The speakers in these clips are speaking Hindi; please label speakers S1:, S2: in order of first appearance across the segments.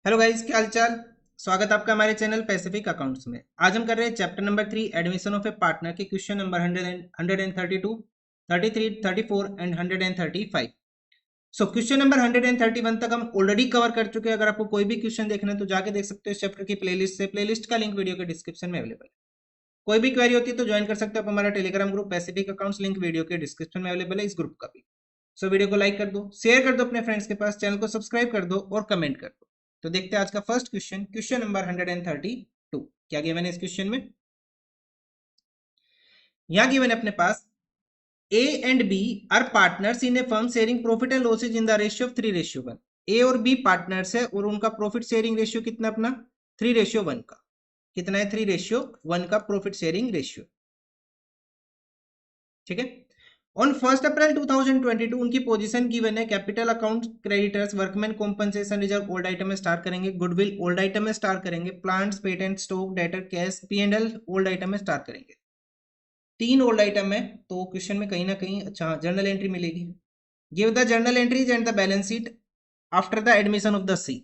S1: हेलो गाइस, क्या हालचाल। स्वागत आपका हमारे चैनल पैसिफिक अकाउंट्स में। आज हम कर रहे हैं chapter number 3 admission of a partner के question number 132, 33, 34 and 135। So question number 131 तक हम ऑलरेडी कवर कर चुके हैं। अगर आपको कोई भी क्वेश्चन देखना है तो जाके देख सकते हो इस चैप्टर की प्लेलिस्ट से। प्लेलिस्ट का लिंक वीडियो के डिस्क्रिप्शन में अवेलेबल है। कोई भी क्वेरी होती है तो ज्वाइन कर सकते हो आप हमारा Telegram group Pacific accounts, link video के डिस्क्रिप्शन में अवेलेबल है इस ग्रुप का भी। सो वीडियो को लाइक कर दो, शेयर कर दो अपने फ्रेंड्स के पास, चैनल को सब्सक्राइब कर दो और कमेंट कर दो। तो देखते हैं आज का फर्स्ट क्वेश्चन, क्वेश्चन नंबर 132। क्या गिवन है इस क्वेश्चन में। यहां गिवन है अपने पास A and B are partners in a firm sharing profit and losses in the ratio of 3:1। A और बी पार्टनर्स है और उनका प्रॉफिट शेयरिंग रेशियो कितना अपना 3:1 का। कितना है 3:1 का प्रॉफिट शेयरिंग रेशियो। ठीक है। ऑन 1 अप्रैल 2022 उनकी पोजीशन गिवन है। Capital account, creditors, workman compensation reserve old item में स्टार करेंगे, गुडविल ओल्ड आइटम में स्टार करेंगे, plants, patent, stock, debtor, cash, P&L old item में स्टार करेंगे। 3 ओल्ड आइटम है तो क्वेश्चन में कहीं ना कहीं अच्छा जर्नल एंट्री मिलेगी। Give the journal entries and the balance sheet after the admission of the C.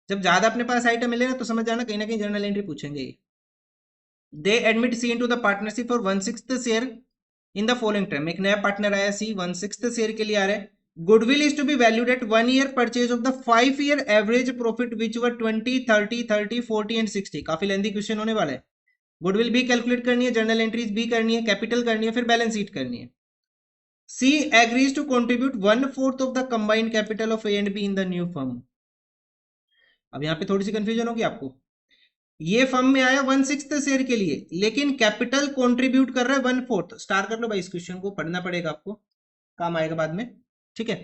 S1: जब ज्यादा अपने पास आइटम मिले ना तो समझ जाना कहीं ना कहीं जर्नल एंट्री पूछेंगे। They admit C into the partnership for 1/6 share in the following term. एक नया पार्टनर आया सी 1/6 शेयर के लिए आ रहा है। Goodwill is to be valued at 1 year purchase of the 5 year average profit which were 20, 30, 30, 40 and 60। काफी लेंथी क्वेश्चन होने वाला है। गुडविल भी कैलकुलेट करनी है, जर्नल एंट्रीज भी करनी है, कैपिटल करनी है, फिर बैलेंस शीट करनी है। C agrees to contribute 1/4 of the combined capital of A and B in the new firm. अब यहाँ पे थोड़ी सी कंफ्यूजन होगी आपको। ये फर्म में आया 1/6 शेयर के लिए लेकिन कैपिटल कंट्रीब्यूट कर रहा है 1/4। स्टार कर लो भाई, इस क्वेश्चन को पढ़ना पड़ेगा आपको, काम आएगा बाद में। ठीक है,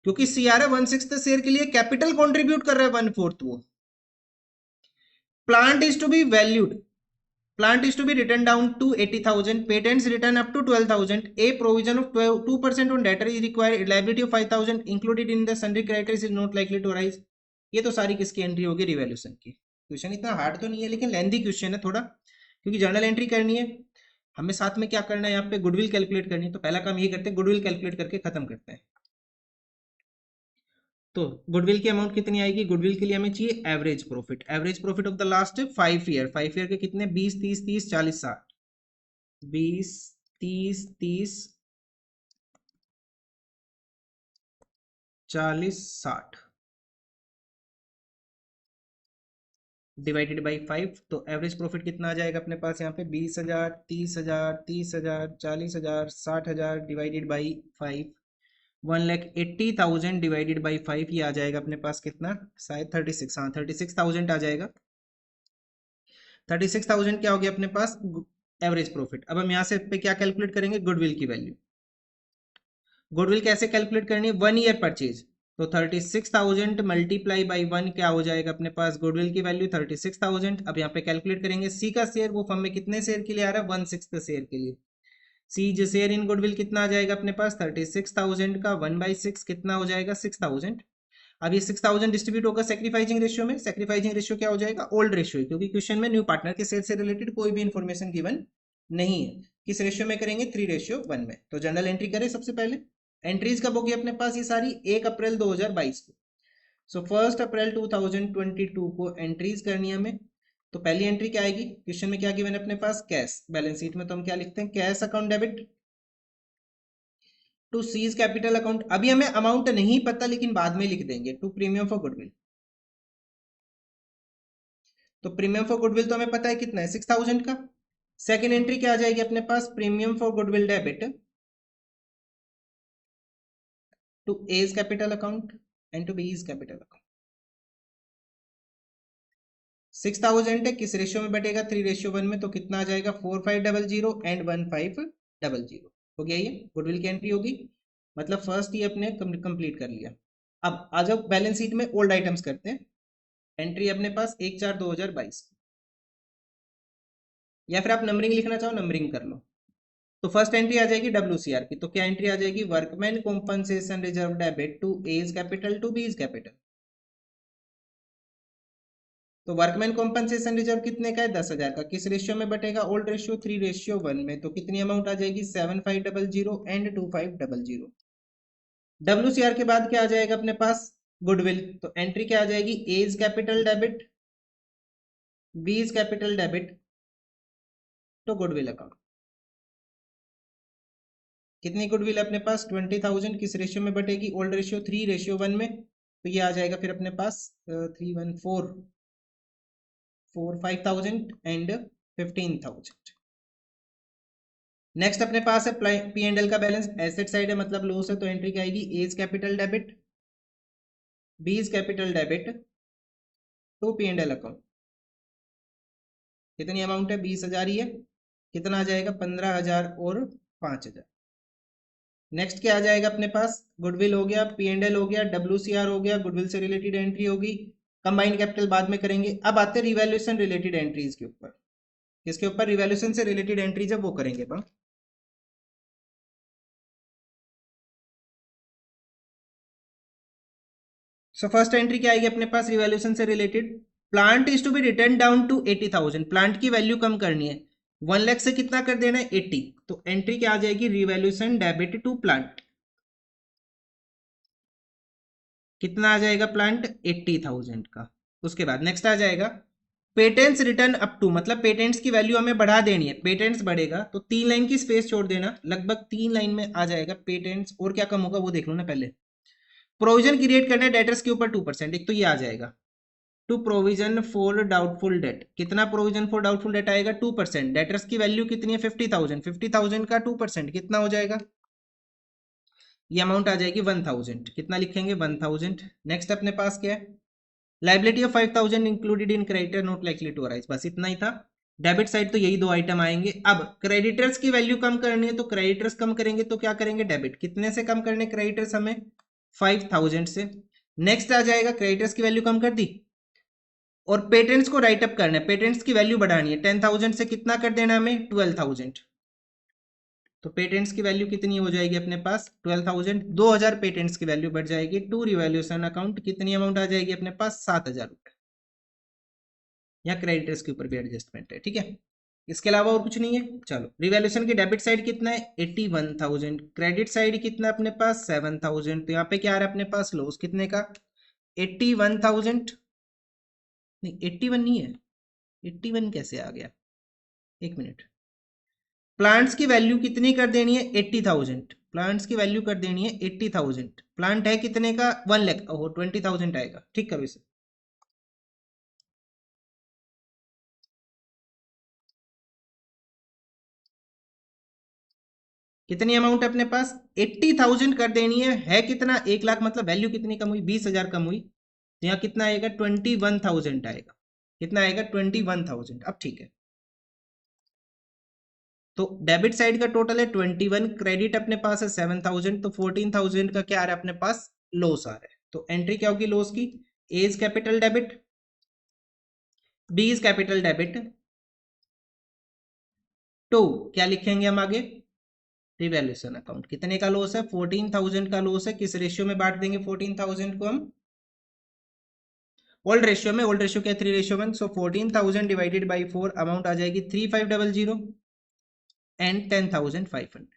S1: क्योंकि सी आ रहा है 1/6 शेयर के लिए, कैपिटल कंट्रीब्यूट कर रहा है 1/4 वो। Plant is to be valued, plant is to be written down to 80,000, patents written up to 12,000, a provision of 2% on debtor is required, liability of 5,000 included in the sundry creditors is not likely to arise। ये तो सारी किसकी एंट्री होगी, रिवैल्यूएशन की। क्वेश्चन इतना हार्ड तो नहीं है लेकिन लेंथी क्वेश्चन है थोड़ा, क्योंकि जर्नल एंट्री करनी है हमें। साथ में क्या करना है, यहाँ पे गुडविल कैलकुलेट करनी है। तो पहला काम ये करते हैं, गुडविल कैलकुलेट करके खत्म करते हैं। तो गुडविल की अमाउंट कितनी आएगी, गुडविल के लिए हमें चाहिए average profit. Average profit of the last 5 year, 5 year के कितने 20, 30, 30, 40, 60। 20, 30, 30, 40, 60 डिवाइडेड बाई 5। तो एवरेज प्रॉफिट कितना आ जाएगा अपने पास यहाँ पे 20,000, 30,000, 30,000, 40,000, 60,000 डिवाइडेड बाई 5। 1,80,000 डिवाइडेड बाई 5, ये आ जाएगा अपने पास कितना, शायद 36। हाँ 36,000 आ जाएगा। 36,000 क्या हो गया अपने पास एवरेज प्रॉफिट। अब हम यहाँ से पे क्या कैलकुलेट करेंगे, गुडविल की वैल्यू। गुडविल कैसे कैलकुलेट करनी है, 1 ईयर परचेज। तो 36,000 मल्टीप्लाई बाई 1 क्या हो जाएगा अपने पास, गुडविल की वैल्यू 36,000। अब यहाँ पे कैलकुलेट करेंगे सी का शेयर, वो फर्म में कितने शेयर के लिए आ रहा है 1/6 शेयर के लिए। सी जो शेयर इन गुडविल कितना आ जाएगा अपने पास 36,000 का 1/6 कितना हो जाएगा 6,000। अब ये 6,000 डिस्ट्रीब्यूट होगा सेक्रीफाइसिंग रेशियो में। सेक्रीफाइसिंग रेशियो क्या हो जाएगा, ओल्ड रेशियो, क्योंकि क्वेश्चन में न्यू पार्टनर के शेयर से रिलेटेड कोई भी इंफॉर्मेशन गिवन नहीं है। किस रेशियो में करेंगे, 3:1 में। तो जनरल एंट्री करें सबसे पहले। एंट्रीज कब होगी अपने पास ये सारी, 1 अप्रैल 2022 को। सो 1 अप्रैल 2022 को एंट्रीज करनी है हमें। तो पहली एंट्री क्या आएगी, क्वेश्चन में क्या गिवन है अपने पास, कैश। बैलेंस शीट में तो हम क्या लिखते हैं, cash account debit to C's capital account. अभी हमें अमाउंट नहीं पता लेकिन बाद में लिख देंगे, टू प्रीमियम फॉर गुडविल। तो प्रीमियम फॉर गुडविल तो हमें पता है कितना है 6,000 का। सेकेंड एंट्री क्या आ जाएगी अपने पास, premium for goodwill debit to A's capital account and to B's capital account. 6,000 है, किस रेशियो में बटेगा 3:1 में। तो कितना आ जाएगा 4500 एंड 1500। हो गया, ये गुडविल की एंट्री होगी। मतलब फर्स्ट ये अपने कंप्लीट कर लिया। अब आ जाओ बैलेंस शीट में, ओल्ड आइटम्स करते हैं। एंट्री अपने पास 1/4/2022, या फिर आप नंबरिंग लिखना चाहो नंबरिंग कर लो। तो फर्स्ट एंट्री आ जाएगी WCR की। तो क्या एंट्री आ जाएगी, workman compensation reserve debit to A's capital to B's capital. तो वर्कमैन कॉम्पनसेशन रिजर्व कितने का है 10,000 का। किस रेशियो में बटेगा, ओल्ड रेशियो 3:1 में। तो कितनी अमाउंट आ जाएगी 7500 एंड 2500। WCR के बाद क्या आ जाएगा अपने पास, गुडविल, तो एंट्री क्या आ जाएगी, A is capital debit, B is capital debit, to goodwill account. कितनी गुडविल अपने पास, 20,000, किस रेशियो में बटेगी, ओल्ड रेशियो 3:1 में, तो ये आ जाएगा फिर अपने पास 5,000 एंड 15,000। नेक्स्ट अपने पास है पी एंड एल का बैलेंस, एसेट साइड है मतलब लॉस है, तो एंट्री क्या आएगी, A is capital debit, B is capital debit, to P and L account. कितनी अमाउंट है, 20,000 ही है, कितना आ जाएगा, 15,000 और 5,000। नेक्स्ट क्या आ जाएगा अपने पास, गुडविल हो गया, पी एंड एल हो गया, डब्ल्यू सी आर हो गया, गुडविल से रिलेटेड एंट्री होगी, कंबाइंड कैपिटल बाद में करेंगे। अब आते हैं रिवैल्यूएशन रिलेटेड एंट्रीज के ऊपर, इसके ऊपर रिवैल्यूएशन से रिलेटेड एंट्री जब वो करेंगे अपन। सो फर्स्ट एंट्री क्या आएगी अपने पास रिवैल्यूएशन से related, plant is to be written down to 80,000, plant की वैल्यू कम करनी है, 1 लाख से कितना कर देना है, 80, तो एंट्री क्या आ जाएगी, रिवैल्यूएशन डेबिट टू प्लांट, कितना आ जाएगा प्लांट, 80,000 का। उसके बाद नेक्स्ट आ जाएगा पेटेंट्स रिटर्न अप टू, मतलब पेटेंट्स की वैल्यू हमें बढ़ा देनी है, पेटेंट्स बढ़ेगा तो 3 लाइन की स्पेस छोड़ देना, लगभग 3 लाइन में आ जाएगा पेटेंट्स, और क्या कम होगा वो देख लो ना पहले। प्रोविजन क्रिएट करना है डेटर्स के ऊपर 2%, एक तो ये आ जाएगा, to provision for doubtful debt, कितना प्रोविजन फॉर डाउटफुल डेट आएगा, 2%, डेटर्स की वैल्यू कितनी है, 50,000, 50,000 का 2% कितना हो जाएगा, ये अमाउंट आ जाएगी 1,000, कितना लिखेंगे, 1,000। नेक्स्ट अपने पास क्या है, liability of 5,000 included in creditor not likely to arise, बस इतना ही था। डेबिट साइड तो यही दो आइटम आएंगे। अब क्रेडिटर्स की वैल्यू कम करनी है, तो क्रेडिटर्स कम करेंगे तो क्या करेंगे, डेबिट, कितने से कम करने क्रेडिटर्स हमें, 5,000 से। नेक्स्ट आ जाएगा क्रेडिटर्स की वैल्यू कम कर दी, और पेटेंट्स को राइट अप करना है, पेटेंट्स की वैल्यू बढ़ानी है, 10,000 से कितना कर देना हमें, 12,000, तो पेटेंट्स की वैल्यू कितनी हो जाएगी अपने पास, 12,000, 2,000 पेटेंट्स की वैल्यू बढ़ जाएगी, टू रिवैल्यूएशन अकाउंट कितनी अमाउंट आ जाएगी अपने पास, 7,000 रुपए, या क्रेडिटर्स के ऊपर भी एडजस्टमेंट है, ठीक है। इसके अलावा और कुछ नहीं है। चलो रिवैल्यूएशन की डेबिट साइड कितना है, 81,000, क्रेडिट साइड कितना अपने पास, 7,000, तो यहाँ पे क्या आ रहा है अपने पास, लॉस कितने का, 81,000, नहीं 81 नहीं है, 81 कैसे आ गया, एक मिनट, प्लांट्स की वैल्यू कितनी कर देनी है, 80,000, प्लांट्स की वैल्यू कर देनी है 80,000, प्लांट है कितने का, 1 लाख, ओहो 20,000 आएगा, ठीक करो इसे। कितनी अमाउंट है अपने पास, 80,000 कर देनी है कितना, 1 लाख, मतलब वैल्यू कितनी कम हुई, 20,000 कम हुई, तो यहाँ कितना आएगा, 21,000 आएगा, कितना आएगा, 21,000। अब ठीक है, तो डेबिट साइड का टोटल है 21, क्रेडिट अपने पास है 7,000, तो 14,000 का क्या आ रहा है अपने पास, लॉस आ रहा है, तो एंट्री क्या होगी लॉस की, A is capital debit, B is capital debit, to क्या लिखेंगे हम आगे, रिवैल्यूएशन अकाउंट, कितने का लॉस है, 14,000 का लॉस है, किस रेशियो में बांट देंगे 14,000 को हम, ओल्ड रेशियो में, ओल्ड रेशियो क्या है, 3:1, सो 14,000 डिवाइडेड बाई 4, अमाउंट आ जाएगी 3,500 एंड 10,500।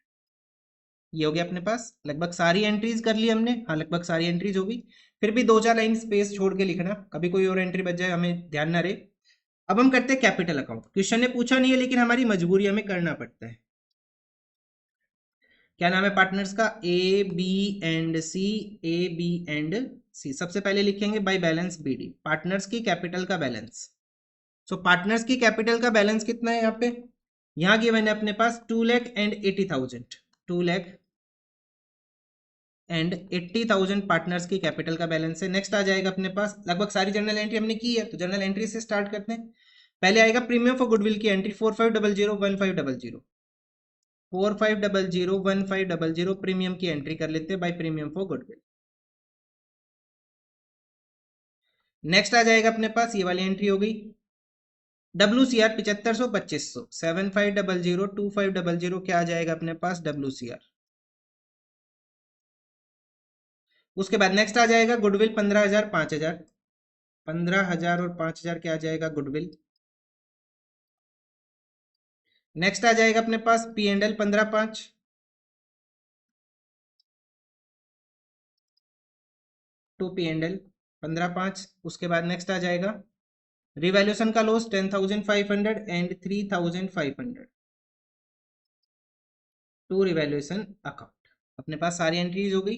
S1: ये हो गया अपने पास, लगभग सारी एंट्रीज कर ली हमने, हाँ लगभग सारी एंट्रीज होगी, फिर भी 2-4 लाइन स्पेस छोड़ के लिखना, कभी कोई और एंट्री बच जाए हमें ध्यान ना रहे। अब हम करते हैं कैपिटल अकाउंट, क्वेश्चन ने पूछा नहीं है लेकिन हमारी मजबूरी, हमें करना पड़ता है। क्या नाम है पार्टनर्स का, A B and C, A B and C, सबसे पहले लिखेंगे by balance B D, partners की कैपिटल का बैलेंस। सो पार्टनर्स की कैपिटल का बैलेंस कितना है यहाँ पे, यहाँ गिवन है अपने पास 2,80,000, 2,80,000 पार्टनर्स की कैपिटल का बैलेंस है। नेक्स्ट आ जाएगा अपने पास, लगभग सारी जर्नल एंट्री हमने की है, तो जर्नल एंट्री से स्टार्ट करते हैं। पहले आएगा प्रीमियम फॉर गुडविल की एंट्री, 4500 1500 प्रीमियम की एंट्री कर लेते हैं by premium for goodwill. Next आ जाएगा अपने पास, ये वाली एंट्री हो गई, WCR 7500 2500, 7500 2500, क्या आ जाएगा अपने पास, WCR। उसके बाद नेक्स्ट आ जाएगा गुडविल 15,000 5,000, 15,000 और 5,000 क्या आ जाएगा गुडविल। नेक्स्ट आ जाएगा अपने पास P&L 15,500, टू P&L 15,500। उसके बाद नेक्स्ट आ जाएगा रिवैल्यूएशन का loss 10,500 and 3,500 to revaluation account. अपने पास सारी एंट्रीज हो गई,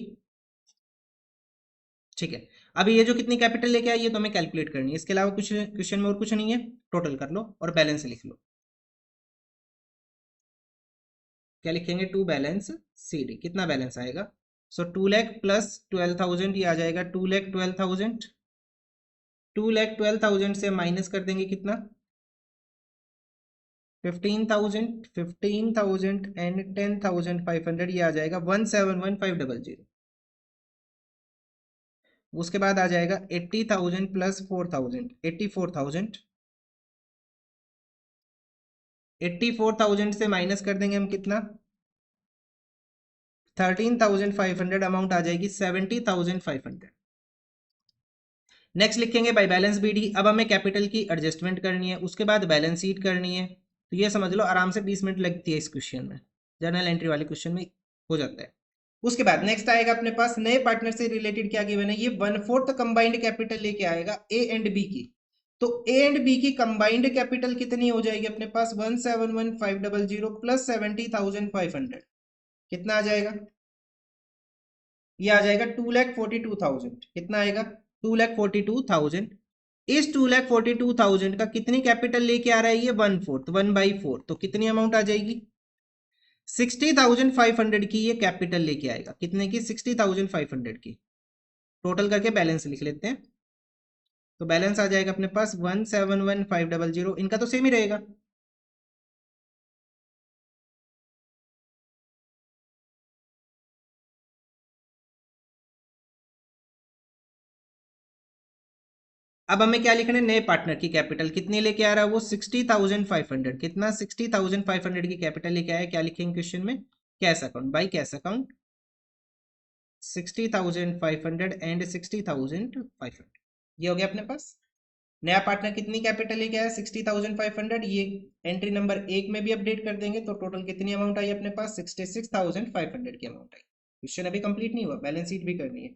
S1: ठीक है। अभी ये जो कितनी कैपिटल लेके आई है तो हमें कैलकुलेट करनी है, इसके अलावा कुछ क्वेश्चन में और कुछ नहीं है। टोटल कर लो और बैलेंस लिख लो। क्या लिखेंगे? टू बैलेंस CD, कितना बैलेंस आएगा? सो 2 लाख प्लस 12,000 ये आ जाएगा 2,12,000। 2,12,000 से माइनस कर देंगे कितना? 15,000, 15,000 एंड 10,500 ये आ जाएगा 1,71,500। उसके बाद आ जाएगा 80,000 प्लस 4,000 84,000। 84,000 से माइनस कर देंगे हम कितना? 13,500। अमाउंट आ जाएगी 70,500। नेक्स्ट लिखेंगे बाय बैलेंस BD। अब हमें कैपिटल की एडजस्टमेंट करनी है, उसके बाद बैलेंस शीट करनी है। तो ये समझ लो आराम से 20 मिनट लगती है इस क्वेश्चन में, जर्नल एंट्री वाले क्वेश्चन में हो जाता है। उसके बाद नेक्स्ट आएगा अपने पास नए पार्टनर से रिलेटेड क्या गिवन है, ये 1/4 कंबाइंड कैपिटल लेके आएगा A एंड B की। तो A एंड B की कंबाइंड कैपिटल कितनी हो जाएगी अपने पास? 1,71,500 प्लस 70,500 कितना आ जाएगा? ये आ जाएगा 2,42,000। कितना आएगा? 2,42,000। इस 2,42,000 का कितनी कैपिटल लेके आ रहा है ये? 1/4, 1/4। तो कितनी अमाउंट आ जाएगी? 60,500 की ये कैपिटल लेके आएगा। कितने की? 60,500 की। टोटल करके बैलेंस लिख लेते हैं। तो बैलेंस आ जाएगा अपने पास 1,71,500। इनका तो सेम ही रहेगा। अब हमें क्या लिखना है? नए पार्टनर की कैपिटल कितनी लेके आ रहा है वो? 60,500। कितना? 60,500 की कैपिटल लेके आया। क्या लिखेंगे क्वेश्चन में? Cash account, by cash account 60,500 and 60,500। ये हो गया अपने पास। नया पार्टनर कितनी कैपिटल लेके आया? 60,500। ये एंट्री नंबर 1 में भी अपडेट कर देंगे तो टोटल कितनी अमाउंट आई अपने पास? 66,500 की अमाउंट आई। क्वेश्चन अभी कंप्लीट नहीं हुआ, बैलेंस शीट भी करनी है।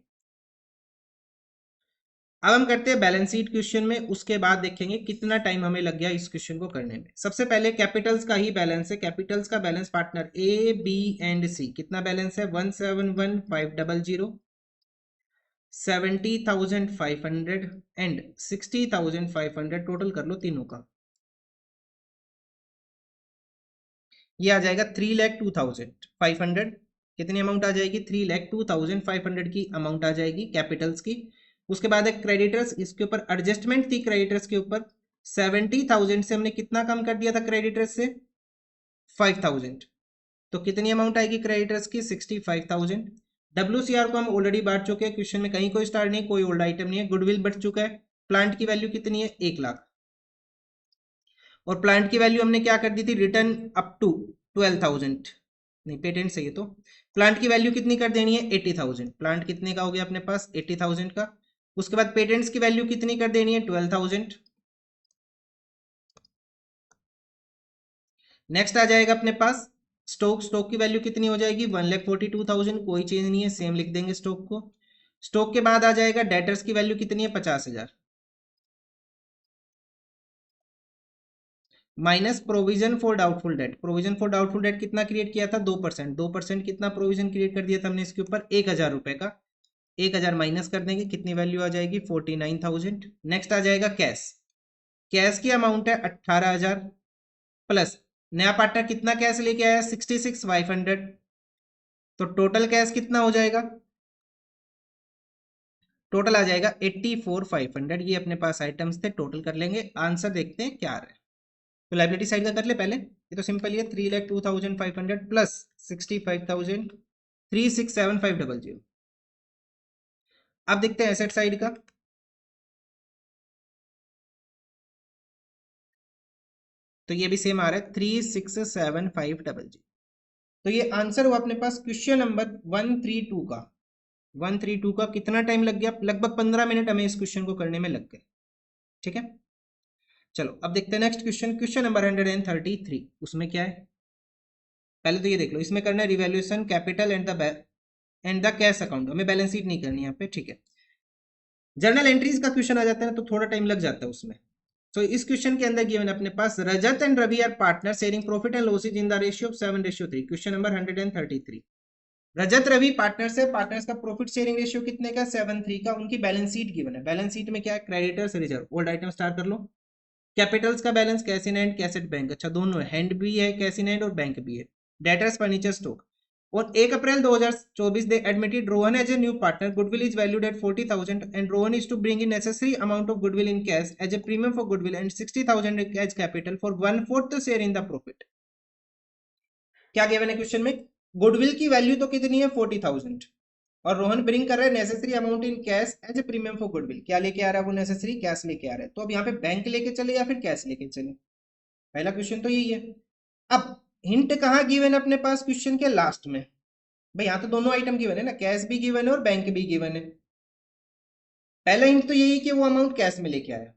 S1: अब हम करते हैं बैलेंस शीट क्वेश्चन में, उसके बाद देखेंगे कितना टाइम हमें लग गया इस क्वेश्चन को करने में। सबसे पहले कैपिटल्स का ही बैलेंस है। कैपिटल्स का balance partner A, B and C कितना बैलेंस है? 1,71,500, 70,500 एंड 60,500। टोटल कर लो तीनों का, ये आ जाएगा 3,02,500। कितनी अमाउंट आ जाएगी? 3,02,500 की अमाउंट आ जाएगी कैपिटल्स की। उसके बाद है क्रेडिटर्स, इसके ऊपर एडजस्टमेंट थी क्रेडिटर्स के ऊपर। 70,000 से हमने कितना कम कर दिया था क्रेडिटर्स से? 5,000। तो कितनी अमाउंट आएगी क्रेडिटर्स की? 65,000। WCR को हम ऑलरेडी बांट चुके हैं, क्वेश्चन में कहीं कोई स्टार नहीं, कोई ओल्ड आइटम नहीं है। गुडविल बढ़ चुका है। प्लांट की वैल्यू कितनी है? 1 लाख। और प्लांट की वैल्यू हमने क्या कर दी थी? रिटर्न अप टू 12,000, नहीं पेटेंट सही है। तो प्लांट की वैल्यू कितनी कर देनी है? 80,000। प्लांट कितने का हो गया अपने पास? 80,000 का। उसके बाद पेटेंट्स की वैल्यू कितनी कर देनी है? 12,000। नेक्स्ट आ जाएगा अपने पास स्टॉक। स्टॉक की वैल्यू कितनी हो जाएगी? 1,42,000। कोई चेंज नहीं है, सेम लिख देंगे स्टॉक को। स्टॉक के बाद आ जाएगा डेटर्स की वैल्यू कितनी है? 50,000 minus provision for doubtful date. Provision for doubtful debt कितना क्रिएट किया था? 2%। 2% कितना प्रोविजन क्रिएट कर दिया था हमने इसके ऊपर? 1,000 रुपए का। 1,000 माइनस कर देंगे, कितनी वैल्यू आ जाएगी? 49,000। नेक्स्ट आ जाएगा कैश। कैश की अमाउंट है 18,000 प्लस नया पार्टनर कितना कैश लेके आया? 66,500। तो टोटल कैश कितना हो जाएगा? टोटल आ जाएगा 84,500। ये अपने पास आइटम्स थे, टोटल कर लेंगे। आंसर देखते हैं क्या आ रहा है। तो लाइबिलिटी साइड का कर ले पहले, ये तो सिंपल ही है। 3,02,500 प्लस 65,000, 3,67,500। अब देखते हैं एसेट साइड का। तो ये भी सेम आ रहा है 3,67,500। तो ये आंसर हुआ अपने पास क्वेश्चन नंबर 132 का। 132 का कितना टाइम लग गया? लगभग 15 मिनट हमें इस क्वेश्चन को करने में लग गए। ठीक है, चलो अब देखते हैं नेक्स्ट क्वेश्चन। Question number 133। उसमें क्या है पहले तो ये देख लो। इसमें करना है revaluation capital and the cash account. हमें बैलेंस शीट नहीं करनी यहाँ पे, ठीक है। जर्नल एंट्रीज का क्वेश्चन आ जाता है ना तो थोड़ा टाइम लग जाता है उसमें। तो इस क्वेश्चन के अंदर गिवन अपने पास Rajat and Ravi are partner sharing profit and losses in the ratio of 7:3। Question number 133। Rajat Ravi partners है, पार्टनर्स का प्रॉफिट शेयरिंग रेशियो कितने का 7:3 का। उनकी बैलेंस शीट गिवन है, बैलेंस शीट में क्या है, creditors reserve old item start कर लो। कैपिटल्स का balance cash in hand cash at bank, अच्छा दोनों है, हैंड भी है कैश इन हैंड और बैंक भी है। Debtors furniture stock. और 1 April 2024 they admitted Rohan as a new partner, goodwill is valued at 40,000 and Rohan is to bring in necessary amount of goodwill in cash as a premium for goodwill and 60,000 as capital for 1/4 share in the profit. क्या गिवन है क्वेश्चन में, गुडविल की वैल्यू तो कितनी है 40,000 और रोहन ब्रिंग कर रहा है necessary amount in cash as a premium for goodwill. क्या लेके आ रहा है वो, नेसेसरी कैश लेके आ रहा है। तो अब यहाँ पे बैंक लेके चले या फिर कैश लेके चले, पहला क्वेश्चन तो यही है। अब हिंट कहाँ गिवन है अपने पास क्वेश्चन के लास्ट में, भाई यहाँ तो दोनों आइटम गिवन है ना, कैश भी गिवन है और बैंक भी गिवन है। पहला हिंट तो यही है कि वो अमाउंट कैश में लेके आया,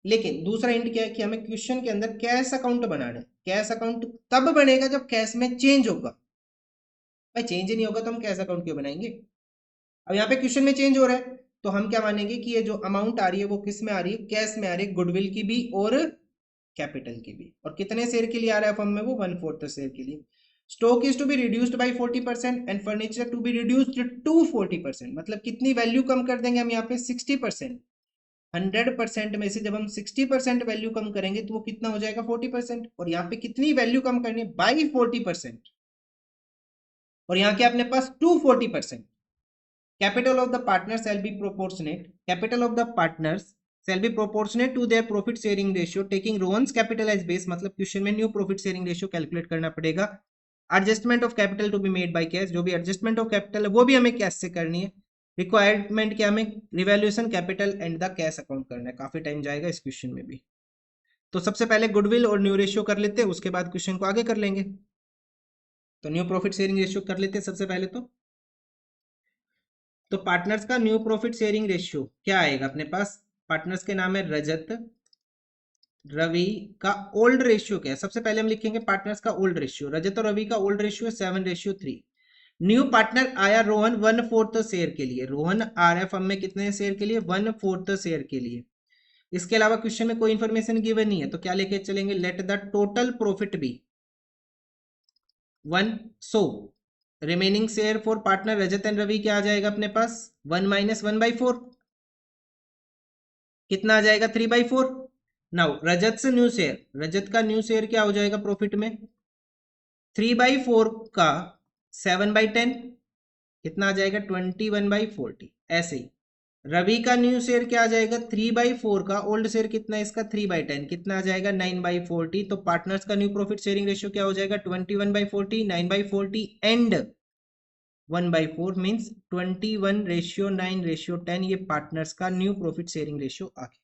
S1: लेकिन दूसरा हिंट क्या है कि हमें क्वेश्चन के अंदर कैश अकाउंट बनाना है। कैश अकाउंट तब बनेगा जब कैश में चेंज होगा, भाई चेंज ही नहीं होगा तो हम कैश अकाउंट क्यों बनाएंगे। अब यहाँ पे क्वेश्चन में चेंज हो रहा है तो हम क्या मानेंगे कि ये जो अमाउंट आ रही है वो किस में आ रही है, कैश में आ रही है, गुडविल की भी और कैपिटल की भी। और कितने शेयर के लिए आ रहा है फर्म में, वो 1/4 शेयर के लिए। Stock is to be reduced by 40% and furniture to be reduced to 40%। मतलब कितनी वैल्यू कम कर देंगे हम यहाँ पे 60%। 100% में से जब हम 60% वैल्यू कम करेंगे तो वो कितना हो जाएगा 40%। और यहाँ पे कितनी वैल्यू कम करनी है, बाई 40%। और यहाँ क्या अपने पास 240%। Capital of the partners shall be proportionate. Capital of the partners shall be proportionate to their profit sharing ratio. Taking Rohan's capital as base, मतलब क्वेश्चन में new profit sharing ratio calculate करना पड़ेगा। Adjustment of capital to be made by cash, जो भी एडजस्टमेंट ऑफ कैपिटल है वो भी हमें कैश से करनी है। रिक्वायरमेंट क्या, हमें revaluation capital and the cash account करना है। काफी टाइम जाएगा इस क्वेश्चन में भी। तो सबसे पहले गुडविल और न्यू रेशियो कर लेते हैं, उसके बाद क्वेश्चन को आगे कर लेंगे। तो न्यू प्रॉफिट शेयरिंग रेशियो कर लेते हैं सबसे पहले। तो पार्टनर्स का न्यू प्रॉफिट शेयरिंग रेशियो क्या आएगा अपने पास, पार्टनर्स के नाम है रजत रवि का ओल्ड रेशियो क्या है, सबसे पहले हम लिखेंगे पार्टनर्स का ओल्ड रेशियो। रजत और रवि का ओल्ड रेशियो 7:3। न्यू पार्टनर आया रोहन 1/4 शेयर के लिए, रोहन आ रहा है फर्म में कितने शेयर के लिए, 1/4 शेयर के लिए। इसके अलावा क्वेश्चन में कोई इंफॉर्मेशन गिवन नहीं है तो क्या लेके चलेंगे, let the total profit be 1। So remaining share for partner Rajat and Ravi क्या आ जाएगा अपने पास, 1 - 1/4 कितना आ जाएगा 3/4। नाउ रजत से न्यू शेयर, रजत का न्यू शेयर क्या हो जाएगा प्रॉफिट में, 3/4 का 7/10 कितना आ जाएगा 21/40। ऐसे ही रवि का न्यू शेयर क्या आ जाएगा, 3/4 का ओल्ड शेयर कितना है इसका 3/10 कितना आ जाएगा 9/40। तो पार्टनर्स का न्यू प्रॉफिट शेयरिंग रेशियो क्या हो जाएगा 21/40 9/40 एंड 1/4 मीन्स 21:9:10। ये पार्टनर्स का न्यू प्रॉफिट शेयरिंग रेशियो आ गया।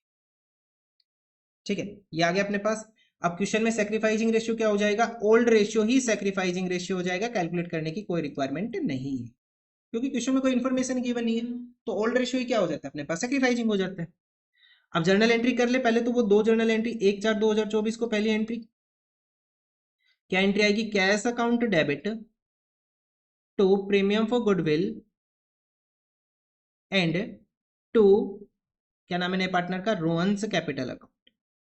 S1: ठीक है, ये आ गया अपने पास। अब क्वेश्चन में सैक्रिफाइसिंग रेशियो क्या हो जाएगा, ओल्ड रेशियो ही सैक्रिफाइसिंग रेशियो हो जाएगा, कैलकुलेट करने की कोई रिक्वायरमेंट नहीं है क्योंकि क्वेश्चन में कोई इन्फॉर्मेशन गिवन नहीं है। तो ओल्ड रेशियो ही क्या हो जाता है अपने पास, सैक्रिफाइसिंग हो जाता है। अब जर्नल एंट्री कर ले पहले, तो वो दो जर्नल एंट्री 1/4/2024 को पहली एंट्री क्या एंट्री आएगी, cash account debit to premium for goodwill and to क्या नाम है नए पार्टनर का, रोहन्स कैपिटल अकाउंट।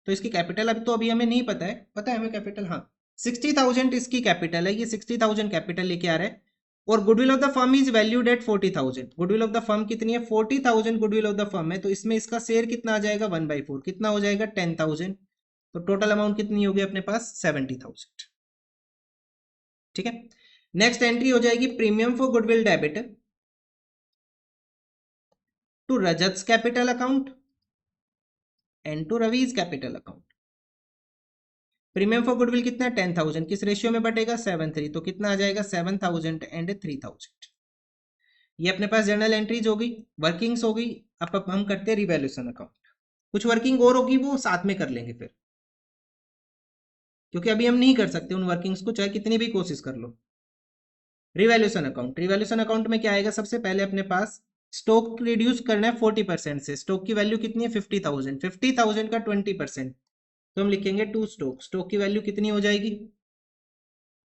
S1: तो इसकी कैपिटल अभी तो अभी हमें नहीं पता है, पता है हमें कैपिटल, हाँ 60,000 इसकी कैपिटल है, ये 60,000 कैपिटल लेके आ रहा है। और goodwill of the firm is valued at 40,000। Goodwill of the firm कितनी है 40,000 गुडविल ऑफ द फर्म है, तो इसमें इसका शेयर कितना आ जाएगा 1/4 कितना हो जाएगा 10,000। तो टोटल अमाउंट कितनी होगी अपने पास 70,000। ठीक है, नेक्स्ट एंट्री हो जाएगी premium for goodwill debit to Rajat capital account and to Ravi's capital account. Premium for goodwill कितना है 10,000, किस रेशियो में बटेगा 7:3, तो कितना आ जाएगा 7,000 एंड 3,000। ये अपने पास जर्नल एंट्रीज हो गई, वर्किंग्स हो गई। अब हम करते हैं रिवैल्यूएशन अकाउंट। कुछ वर्किंग और होगी वो साथ में कर लेंगे फिर, क्योंकि अभी हम नहीं कर सकते उन वर्किंग्स को चाहे कितनी भी कोशिश कर लो। रिवैल्यूएशन अकाउंट, रिवैल्यूएशन अकाउंट में क्या आएगा, सबसे पहले अपने पास स्टॉक रिड्यूस करना है 40% से। स्टॉक की वैल्यू कितनी है 50,000, 50,000 का 20%, तो हम लिखेंगे टू स्टॉक। स्टॉक की वैल्यू कितनी हो जाएगी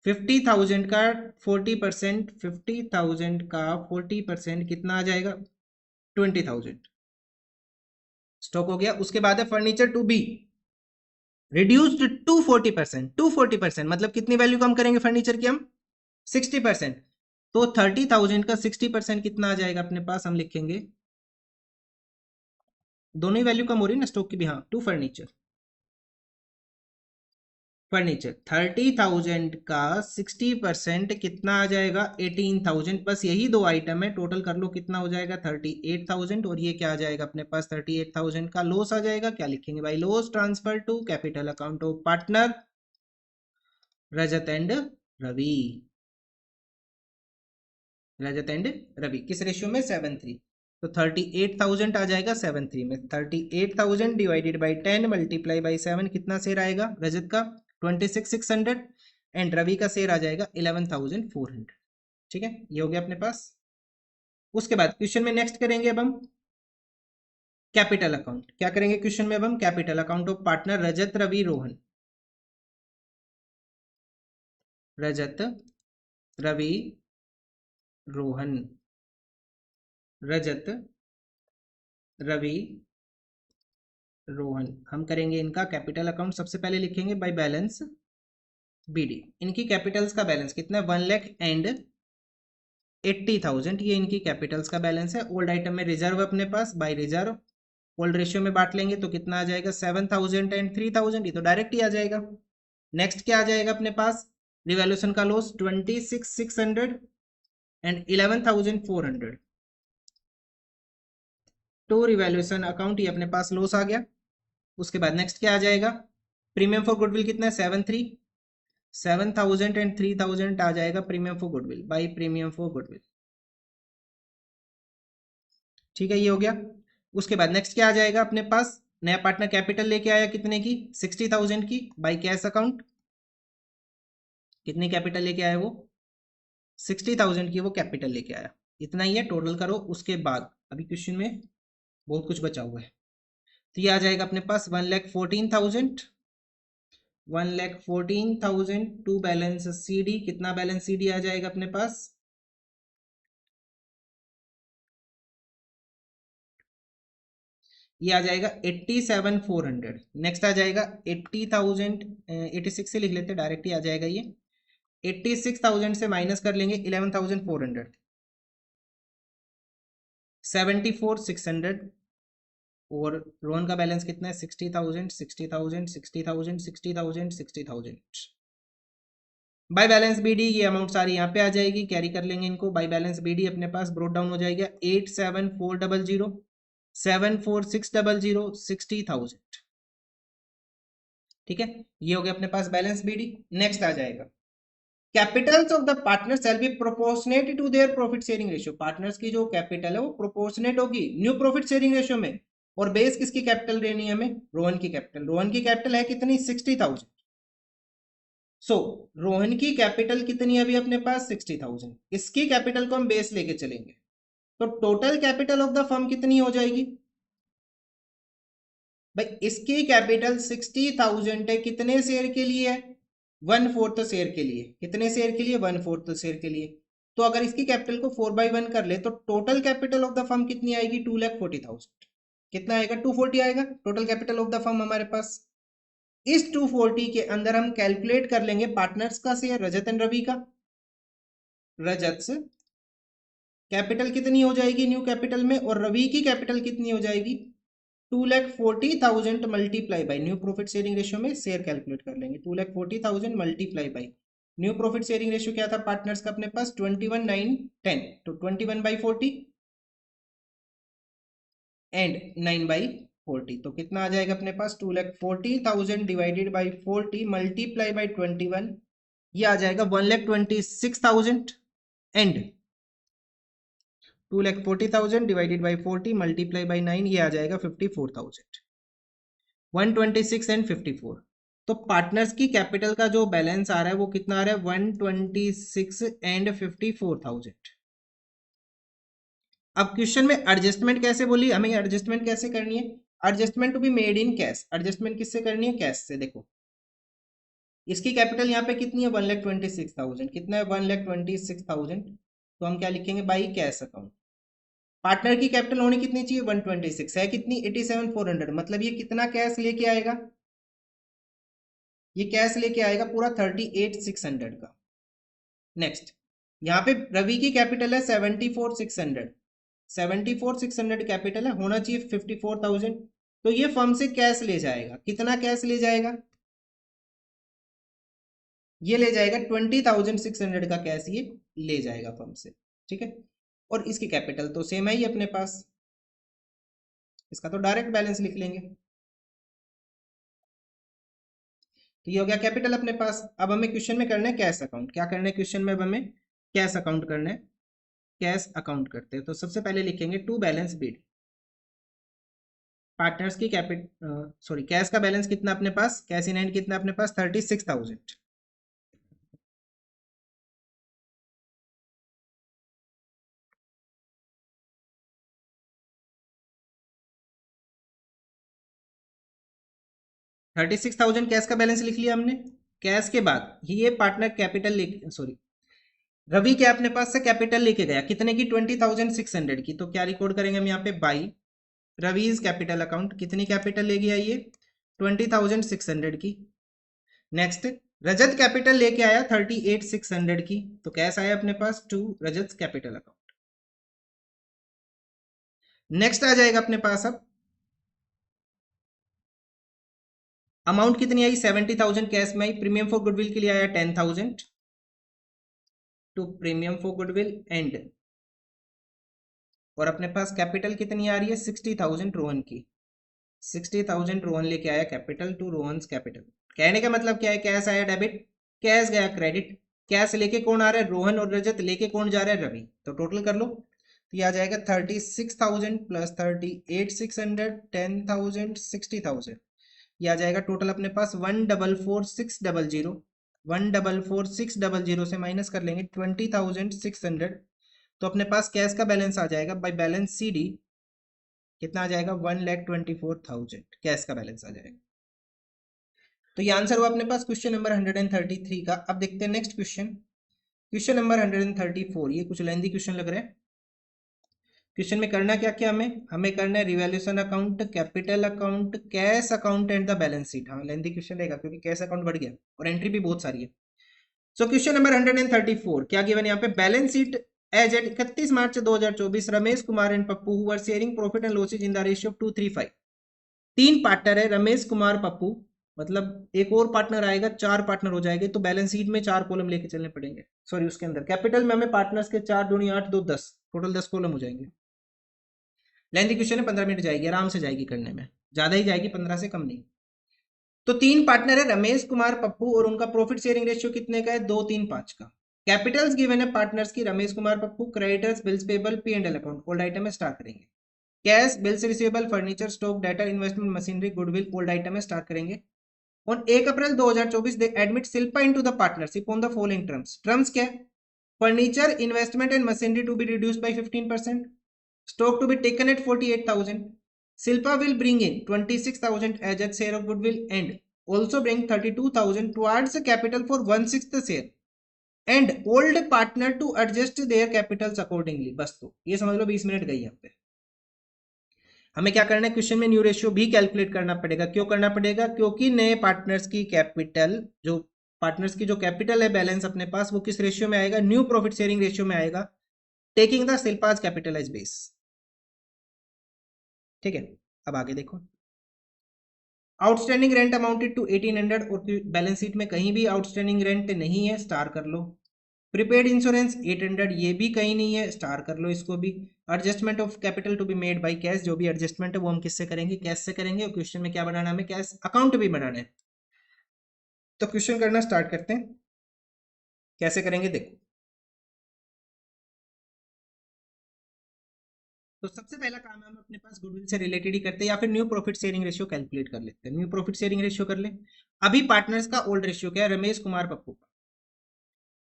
S1: 50,000 का 40%, 50,000 का 40% कितना आ जाएगा 20,000। स्टॉक हो गया। उसके बाद है furniture to be reduced to 40%। 240% मतलब कितनी वैल्यू कम करेंगे फर्नीचर की हम? 60%। तो 30,000 का 60% कितना आ जाएगा अपने पास? हम लिखेंगे दोनों ही वैल्यू कम हो रही है ना स्टॉक की भी। हाँ, टू फर्नीचर। फर्नीचर 30,000 का 60% कितना आ जाएगा? 18,000। बस यही दो आइटम है, टोटल कर लो कितना हो जाएगा? 38,000। और ये क्या आ जाएगा अपने पास? 38,000 का लॉस आ जाएगा। क्या लिखेंगे भाई? Loss transfer to capital account of partner Rajat and Ravi. Rajat and Ravi किस रेशियो में? 7:3। तो 38,000 आ जाएगा 7:3 में। 38,000 डिवाइडेड बाई 10 मल्टीप्लाई बाई 7 कितना शेयर आएगा रजत का? 26,600। एंड रवि का शेयर आ जाएगा 11,400। ठीक है, ये हो गया अपने पास। उसके बाद क्वेश्चन में नेक्स्ट करेंगे अब हम कैपिटल अकाउंट। क्या करेंगे क्वेश्चन में अब हम? कैपिटल अकाउंट ऑफ पार्टनर रजत रवि रोहन। रजत रवि रोहन। रजत रवि रोहन। हम करेंगे इनका कैपिटल अकाउंट। सबसे पहले लिखेंगे बाय बैलेंस बीडी। इनकी कैपिटल्स का बैलेंस कितना है? 1,80,000। ये इनकी कैपिटल्स का बैलेंस है। ओल्ड आइटम में रिजर्व अपने पास, बाय रिजर्व ओल्ड रेशियो में बांट लेंगे तो कितना आ जाएगा? 7,000 एंड 3,000। ये तो डायरेक्ट ही आ जाएगा। नेक्स्ट क्या आ जाएगा अपने पास? रिवैल्यूएशन का लॉस 26,600 एंड 11,400। तो रिवैल्यूएशन अकाउंट ये अपने पास लॉस आ गया। उसके बाद नेक्स्ट क्या आ जाएगा? प्रीमियम फॉर गुडविल कितना है? 7,300। 7,000 एंड 3,000 आ जाएगा premium for goodwill, by premium for goodwill. ठीक है, ये हो गया। उसके बाद नेक्स्ट क्या आ जाएगा अपने पास? नया पार्टनर कैपिटल लेके आया कितने की? 60,000 की, बाई कैश अकाउंट। कितनी कैपिटल लेके आया वो? 60,000 की वो कैपिटल लेके आया। इतना ही है, टोटल करो। उसके बाद अभी क्वेश्चन में बहुत कुछ बचा हुआ है। तो ये आ जाएगा अपने पास 1,14,000। 1,14,000 टू बैलेंस सी डी। कितना बैलेंस सी डी आ जाएगा अपने पास? ये आ जाएगा 87,400। नेक्स्ट आ जाएगा 80,000। 86 से लिख लेते डायरेक्ट ही आ जाएगा ये। 86,000 से माइनस कर लेंगे 11,400। 74,600। और रोहन का बैलेंस कितना है? 60,000 60,000 60,000 60,000 60,000। बाय बैलेंस बीडी ये अमाउंट सारी यहाँ पे आ जाएगी, कैरी कर लेंगे इनको। बाय बैलेंस बीडी अपने पास ब्रोट डाउन हो जाएगा 8,7,400 7,4,600 60,000। ठीक है, ये हो गया अपने पास बैलेंस बीडी। नेक्स्ट आ जाएगा capitals of the partner shall be proportionate to their profit sharing ratio. Partners की जो कैपिटल है वो प्रोपोर्शनेट होगी न्यू प्रॉफिट शेयरिंग रेशियो में। और बेस किसकी कैपिटल रहनी है हमें? रोहन की कैपिटल। रोहन की कैपिटल है कितनी? 60,000। सो रोहन की कैपिटल कितनी है अभी अपने पास? 60,000। इसकी कैपिटल को हम बेस लेके चलेंगे तो total capital of the firm कितनी हो जाएगी भाई? इसकी कैपिटल 60,000 है, कितने शेयर के लिए है? 1/4 शेयर के लिए। कितने शेयर के लिए? 1/4 शेयर के लिए। तो अगर इसकी कैपिटल को 4/1 कर ले तो total capital of the firm कितनी आएगी? 2,40,000। कितना आएगा? 240 आएगा total capital of the firm हमारे पास। इस 240 के अंदर हम कैलकुलेट कर लेंगे पार्टनर्स का शेयर रजत एंड रवि का। रजत से कैपिटल कितनी हो जाएगी न्यू कैपिटल में? और रवि की कैपिटल कितनी हो जाएगी? 2,40,000 multiply by new profit sharing ratio में शेयर कैलकुलेट कर लेंगे। 2,40,000 multiply by new profit sharing ratio क्या था पार्टनर्स का अपने पास? 21/9/10। तो 21/40 एंड 9/40। तो कितना आ जाएगा अपने पास? 2,40,000 डिवाइडेड बाई 40 मल्टीप्लाई बाई 21। ये आ जाएगा 1,26,000 and 2,40,000 divided by 40 multiply by 9। ये आ जाएगा 54,000। 126 एंड 54। तो पार्टनर्स की कैपिटल का जो बैलेंस आ रहा है वो कितना आ रहा है? 126 एंड 54,000। अब क्वेश्चन में एडजस्टमेंट कैसे बोली हमें? एडजस्टमेंट कैसे करनी है? Adjustment to be made in cash. Adjustment किससे करनी है? कैश से। देखो इसकी कैपिटल यहाँ पे कितनी है? 1,26,000। कितना है? 1,26,000। तो हम क्या लिखेंगे? By cash account. पार्टनर की कैपिटल होनी कितनी चाहिए 126 है कितनी 87,400, मतलब ये कितना कैश लेके आएगा, ये कैश लेके आएगा पूरा 38,600 का। नेक्स्ट यहाँ पे रवि की कैपिटल है 74,600, 74,600 कैपिटल है, होना चाहिए 54,000, तो ये फर्म से कैश ले जाएगा, कितना कैश ले जाएगा, ये ले जाएगा 20,600 का कैश ये ले जाएगा फर्म से, ठीक है। और इसकी कैपिटल तो सेम है ही अपने पास, इसका तो डायरेक्ट बैलेंस लिख लेंगे। तो ये हो गया कैपिटल अपने पास। अब हमें क्वेश्चन में करना है कैश अकाउंट, क्या करना है क्वेश्चन में, अब हमें कैश अकाउंट करना है, कैश अकाउंट करते हैं। तो सबसे पहले लिखेंगे टू बैलेंस बीड, पार्टनर्स की कैश का बैलेंस कितना अपने पास, कैश इन हैंड कितना अपने पास 36,000, कैश का बैलेंस लिख लिया हमने। कैश के बाद ये पार्टनर कैपिटल रवि क्या अपने पास से कैपिटल लेके गया कितने की 20,600 की, तो क्या रिकॉर्ड करेंगे हम यहाँ पे बाई रवीज कैपिटल अकाउंट, कितनी कैपिटल ले गया ये 20,600 की। नेक्स्ट रजत कैपिटल लेके आया 38,600 की, तो कैश आया अपने पास to Rajat capital account. Next आ जाएगा अपने पास अब अमाउंट कितनी आई 70,000 कैश में आई, प्रीमियम फॉर गुडविल के लिए आया 10,000 to premium for goodwill and, और अपने पास कैपिटल कितनी आ रही है 60,000 रोहन की, 60,000 रोहन लेके आया कैपिटल टू रोहन कैपिटल। कहने का मतलब क्या है, कैश आया डेबिट, कैश गया क्रेडिट, कैश लेके कौन आ रहा है रोहन और रजत, लेके कौन जा रहा है रवि, तो टोटल कर लो, तो ये आ जाएगा 36,000 प्लस 38,600 10,000 60,000, ये आ जाएगा टोटल अपने पास 1,44,600, 1,44,600 से माइनस कर लेंगे 20,600, तो अपने पास कैश का बैलेंस आ जाएगा बाय बैलेंस सी डी, कितना आ जाएगा 1,24,000 कैश का बैलेंस आ जाएगा। तो ये आंसर हुआ अपने पास क्वेश्चन नंबर 133 का। अब देखते हैं नेक्स्ट क्वेश्चन, क्वेश्चन नंबर 134, ये कुछ लेंदी क्वेश्चन लग रहा है। क्वेश्चन में करना क्या क्या हमें करना है revaluation account, capital account, cash account and the balance sheet. हाँ लेंदी क्वेश्चन रहेगा क्योंकि कैश अकाउंट बढ़ गया और एंट्री भी बहुत सारी है। सो क्वेश्चन नंबर 134 क्या गिवन यहाँ पे, बैलेंस शीट एज एट 31 मार्च 2024 Ramesh Kumar and Pappu who were sharing profit and losses in the ratio of 2:3:5। तीन पार्टनर है रमेश कुमार पप्पू, मतलब एक और पार्टनर आएगा, चार पार्टनर हो जाएंगे, तो बैलेंस शीट में चार कॉलम लेके चलने पड़ेंगे, सॉरी उसके अंदर कैपिटल में हमें पार्टनर्स के 4 दूनी 8 2 10 टोटल 10 कॉलम हो जाएंगे। लेंथी क्वेश्चन है 15 मिनट जाएगी, आराम से जाएगी करने में, ज्यादा ही जाएगी 15 से कम नहीं। तो तीन पार्टनर है रमेश कुमार पप्पू और उनका प्रॉफिट शेयरिंग रेशियो कितने का है 2:3:5 का। कैपिटल्स गिवन है पार्टनर्स की Ramesh Kumar Pappu, creditors bills payable P and L account old item में स्टार्ट करेंगे, cash bills receivable furniture stock debtor investment machinery goodwill old item में स्टार्ट करेंगे। On 1 April 2024 they admit Shilpa into the partnership on the following terms. Terms क्या है, furniture investment and machinery to be reduced by 15%, stock to be taken at 48,000. Silpa will bring in 26,000 as a share of goodwill and also bring 32,000 towards the capital for 1/6 share and old partner to adjust their capitals accordingly। बस तो ये समझ लो 20 मिनट गई यहाँ पे। हमें क्या करना है, क्वेश्चन में न्यू रेशियो भी कैलकुलेट करना पड़ेगा। क्यों करना पड़ेगा, क्योंकि नए पार्टनर्स की कैपिटल, जो पार्टनर्स की जो कैपिटल है बैलेंस अपने पास, वो किस रेशियो में आएगा, न्यू प्रॉफिट शेयरिंग रेशियो में आएगा, taking the Shilpa's capital as base. ठीक है, अब आगे देखो, आउटस्टैंडिंग रेंट अमाउंटेड टू 1800 और बैलेंस शीट में कहीं भी आउटस्टैंडिंग रेंट नहीं है, स्टार कर लो। प्रीपेड इंश्योरेंस 800, ये भी कहीं नहीं है, स्टार कर लो इसको भी। Adjustment of capital to be made by cash, जो भी एडजस्टमेंट है वो हम किससे करेंगे, कैश से करेंगे। और क्वेश्चन में क्या बनाना है, हमें कैश अकाउंट भी बनाना है। तो क्वेश्चन करना स्टार्ट करते हैं, कैसे करेंगे देखो। तो सबसे पहला काम है हम अपने पास गुडविल से रिलेटेड ही करते हैं, या फिर new profit sharing ratio calculate कर लेते हैं। न्यू प्रॉफिट शेयरिंग रेशियो कर ले। अभी पार्टनर्स का ओल्ड रेशियो क्या है, रमेश कुमार पप्पू का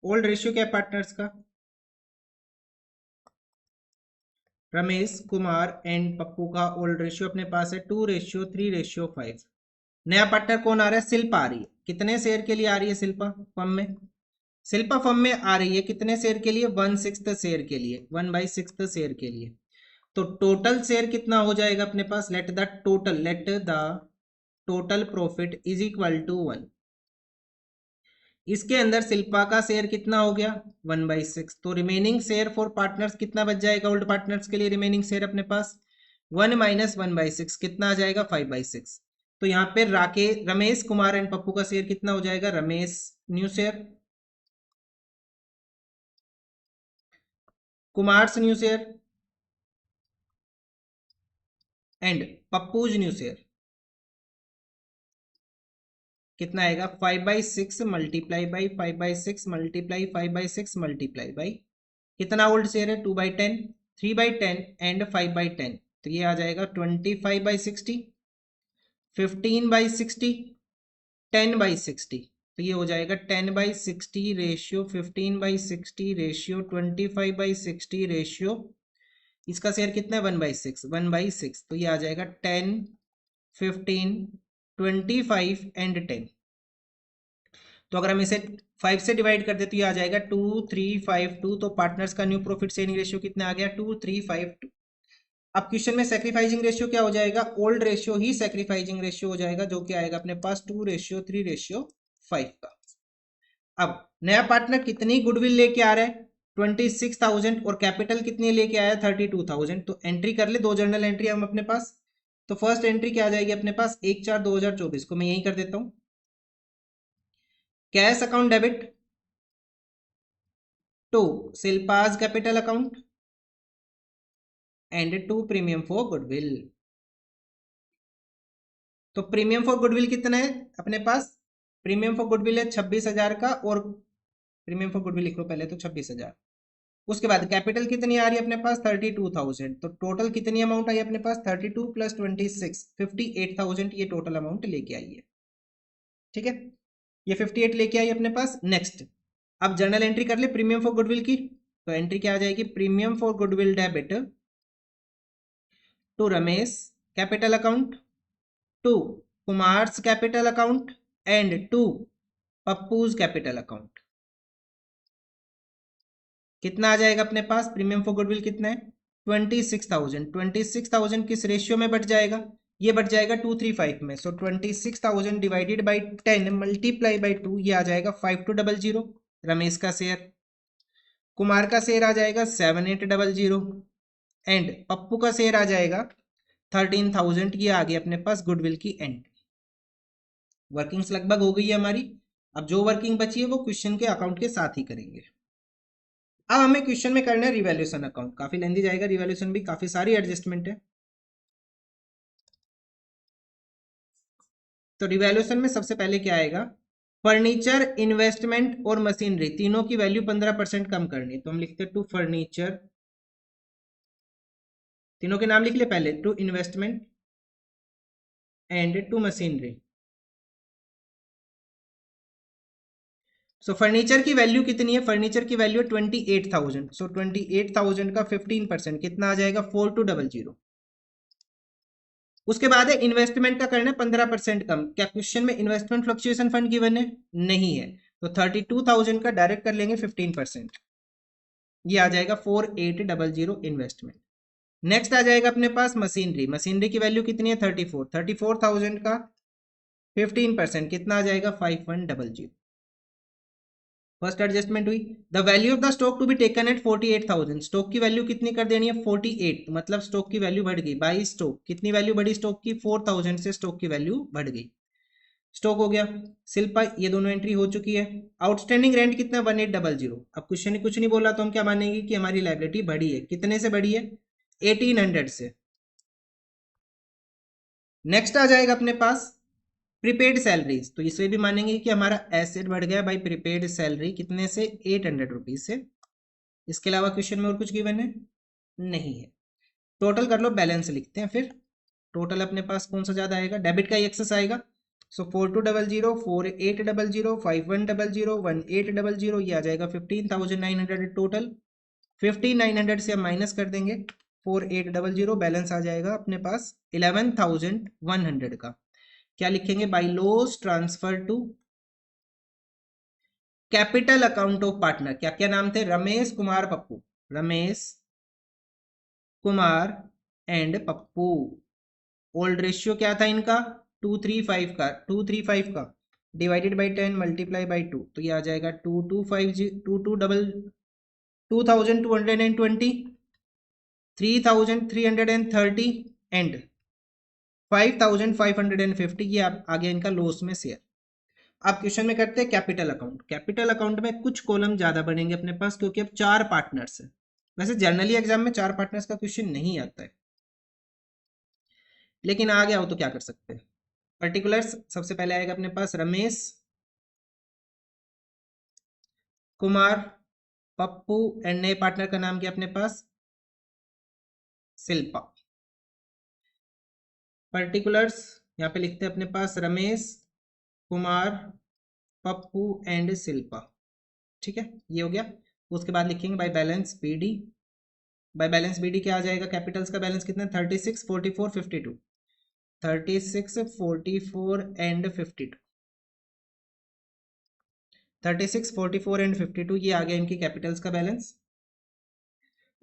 S1: ओल्ड रेशियो क्या है पार्टनर्स का, रमेश कुमार एंड पप्पू का ओल्ड रेशियो अपने पास है 2:3:5। नया पार्टनर कौन आ रहा है, शिल्पा आ रही है। कितने शेयर के लिए आ रही है शिल्पा फर्म में, शिल्पा फर्म में आ रही है कितने शेयर के लिए, 1/6 शेयर के लिए, 1/6 शेयर के लिए। तो टोटल शेयर कितना हो जाएगा अपने पास, let the total profit is equal to 1। इसके अंदर शिल्पा का शेयर कितना हो गया 1/6, तो रिमेनिंग शेयर फॉर पार्टनर्स कितना बच जाएगा, ओल्ड पार्टनर्स के लिए रिमेनिंग शेयर अपने पास 1 माइनस 1/6 कितना आ जाएगा 5/6। तो यहाँ पे रमेश कुमार एंड पप्पू का शेयर कितना हो जाएगा, Ramesh new share, Kumar's new share and Pappu's new share कितना आएगा 5/6 multiply by 5/6 multiply 5/6 multiply by कितना ओल्ड शेयर है 2/10, 3/10 एंड 5/10, तो ये आ जाएगा 25/60, 15/60, 10/60, तो ये हो जाएगा 10/60 रेशियो 15/60 रेशियो 25/60 रेशियो इसका शेयर कितना है 1/6, तो ये आ जाएगा 10, 15, 25 एंड 10। तो अगर हम इसे 5 से डिवाइड कर दे तो ये आ जाएगा 2, 3, 5, 2, तो पार्टनर्स का न्यू प्रॉफिट शेयरिंग रेशियो कितना आ गया 2, 3, 5, 2। अब क्वेश्चन में सैक्रिफाइसिंग रेशियो क्या हो जाएगा, ओल्ड रेशियो ही सैक्रिफाइसिंग रेशियो हो जाएगा, जो कि आएगा अपने पास 2:3:5 का। अब नया पार्टनर कितनी गुडविल लेके आ रहा है 26,000 और कैपिटल कितनी लेके आया 32,000, तो एंट्री कर ले, दो जर्नल एंट्री हम अपने पास। तो फर्स्ट एंट्री क्या आ जाएगी अपने पास 1/4/2024 को मैं यही कर देता हूं, cash account debit to Shilpa's capital account and to premium for goodwill. तो प्रीमियम फॉर गुडविल कितना है अपने पास, प्रीमियम फॉर गुडविल है 26,000 का, और प्रीमियम फॉर गुडविल लिख लो पहले तो 26,000। उसके बाद कैपिटल कितनी आ रही है अपने पास 32,000, तो टोटल कितनी अमाउंट आई अपने पास 32 + 26 58,000, ये टोटल अमाउंट लेके आई है। ठीक है, ये 58 लेके आई अपने पास। नेक्स्ट अब जर्नल एंट्री कर ले प्रीमियम फॉर गुडविल की, तो एंट्री क्या आ जाएगी, premium for goodwill debit to Ramesh capital account, to Kumar's capital account and to Pappu's capital account. कितना आ जाएगा अपने पास, प्रीमियम फॉर गुडविल कितना है 26,000, 26,000 किस रेशियो में बढ़ जाएगा, ये बढ़ जाएगा 235 में, सो 26,000 डिवाइडेड बाई 10 मल्टीप्लाई बाई 2, ये आ जाएगा 5200 रमेश का शेयर, कुमार का शेयर आ जाएगा 7800 एंड पप्पू का शेयर आ जाएगा 13,000, ये आ गई अपने पास गुडविल की एंट्री। वर्किंग्स लगभग हो गई है हमारी, अब जो वर्किंग बची है वो क्वेश्चन के अकाउंट के साथ ही करेंगे। अब हमें क्वेश्चन में करना है रिवैल्यूएशन अकाउंट, काफी लेंदी जाएगा, रिवैल्यूएशन भी काफी सारी एडजस्टमेंट है। तो रिवैल्यूएशन में सबसे पहले क्या आएगा, फर्नीचर, इन्वेस्टमेंट और मशीनरी तीनों की वैल्यू 15% कम करनी है, तो हम लिखते हैं टू फर्नीचर, तीनों के नाम लिख ले पहले, to investment and to machinery. So furniture की वैल्यू कितनी है, फर्नीचर की वैल्यू है 28,000, सो 28,000 का 15% कितना आ जाएगा 4200। उसके बाद है इन्वेस्टमेंट का करना है 15% कम, क्या क्वेश्चन में इन्वेस्टमेंट फ्लक्चुएशन फंड गिवन है, नहीं है, तो 32,000 का डायरेक्ट कर लेंगे 15%, ये आ जाएगा 4800 इन्वेस्टमेंट। नेक्स्ट आ जाएगा अपने पास मशीनरी, मशीनरी की वैल्यू कितनी है 34,000 का 15% कितना आ जाएगा 5100। फर्स्ट एडजस्टमेंट हुई। The value of the stock to be taken at 48,000, stock की वैल्यू कितनी कर देनी है 48, मतलब स्टॉक की वैल्यू बढ़ गई बाई स्टॉक, कितनी वैल्यू बढ़ी स्टॉक की 4,000 से स्टॉक की वैल्यू बढ़ गई, स्टॉक हो गया। शिल्पा ये दोनों एंट्री हो चुकी है। आउटस्टैंडिंग रेंट कितना 1800, अब क्वेश्चन कुछ नहीं बोला तो हम क्या मानेंगे कि हमारी लाइबिलिटी बढ़ी है, कितने से बढ़ी है 1800 से। नेक्स्ट आ जाएगा अपने पास प्रीपेड सैलरीज, तो इसे भी मानेंगे कि हमारा एसेट बढ़ गया बाई प्रीपेड सैलरी, कितने से 800 रुपीज से। इसके अलावा क्वेश्चन में और कुछ गिवन है नहीं है। टोटल कर लो, बैलेंस लिखते हैं फिर, टोटल अपने पास कौन सा ज्यादा आएगा, डेबिट का ही एक्सेस आएगा, सो 4200, 4800, 5100, 1800, ये आ जाएगा 15,900 टोटल। 15,900 से हम माइनस कर देंगे 4800, बैलेंस आ जाएगा अपने पास 11,100 का। क्या लिखेंगे, by loss transfer to capital account of partner, क्या क्या नाम थे, Ramesh Kumar Pappu, Ramesh Kumar and Pappu. Old ratio क्या था इनका, 235 का, 235 का डिवाइडेड बाई 10 मल्टीप्लाई बाई 2, तो ये आ जाएगा 2220, 3330 एंड 5550, ये आ गया इनका लॉस में शेयर। अब क्वेश्चन में करते हैं कैपिटल अकाउंट। कैपिटल अकाउंट में कुछ कॉलम ज्यादा बनेंगे अपने पास, क्योंकि अब 4 पार्टनर्स है। वैसे जनरली एग्जाम में 4 पार्टनर्स का क्वेश्चन नहीं आता है, लेकिन आ गया हो तो क्या कर सकते हैं। पर्टिकुलर्स सबसे पहले आएगा अपने पास रमेश, कुमार, पप्पू एंड नए पार्टनर का नाम क्या अपने पास, शिल्पा। पर्टिकुलर्स यहाँ पे लिखते हैं अपने पास रमेश, कुमार, पप्पू एंड शिल्पा। ठीक है, ये हो गया। उसके बाद लिखेंगे by balance BD. By balance BD क्या आ जाएगा, कैपिटल्स का बैलेंस कितना है, 36, 44, 52, 36, 44 एंड 52, 36, 44 एंड 52, ये आ गया इनकी कैपिटल्स का बैलेंस।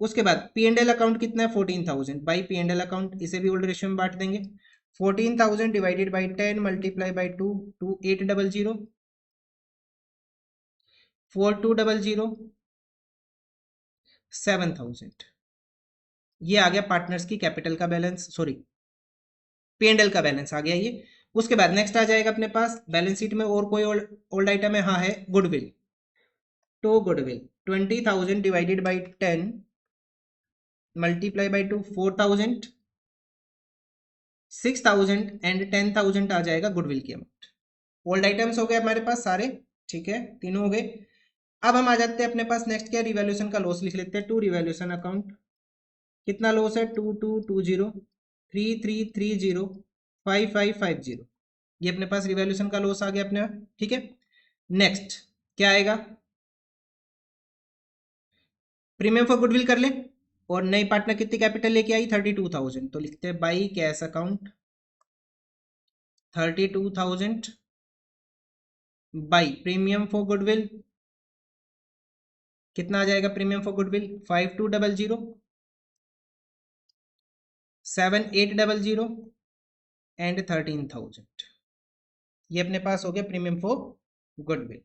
S1: उसके बाद पी एंड एल अकाउंट कितना है, 14,000 by P and L account, इसे भी ओल्ड रेशियो में बांट देंगे। 14,000 डिवाइडेड बाई 10 मल्टीप्लाई बाई 2, 2800, 4200, 7,000, ये आ गया पार्टनर्स की कैपिटल का balance, sorry P and L का बैलेंस आ गया ये। उसके बाद नेक्स्ट आ जाएगा अपने पास बैलेंस शीट में और कोई ओल्ड आइटम है, हाँ है गुडविल। तो goodwill 20,000 divided by 10 multiply by 2, 4,000, 6,000 and 10,000 आ जाएगा गुडविल की अमाउंट। ओल्ड आइटम्स हो गए हमारे पास सारे, ठीक है, तीनों हो गए। अब हम आ जाते हैं अपने पास नेक्स्ट क्या, रिवैल्यूएशन का लॉस लिख लेते हैं। टू रिवैल्यूएशन अकाउंट, कितना लॉस है, 2220, 3330, 5550, ये अपने पास रिवैल्यूएशन का लॉस आ गया अपने। ठीक है, नेक्स्ट क्या आएगा, प्रीमियम फॉर गुडविल कर लें। और नई पार्टनर कितनी कैपिटल लेके आई, 32,000, तो लिखते हैं by cash account 32,000 by premium for goodwill, कितना आ जाएगा प्रीमियम फॉर गुडविल, 5200, 7800 एंड 13,000, ये अपने पास हो गया प्रीमियम फॉर गुडविल।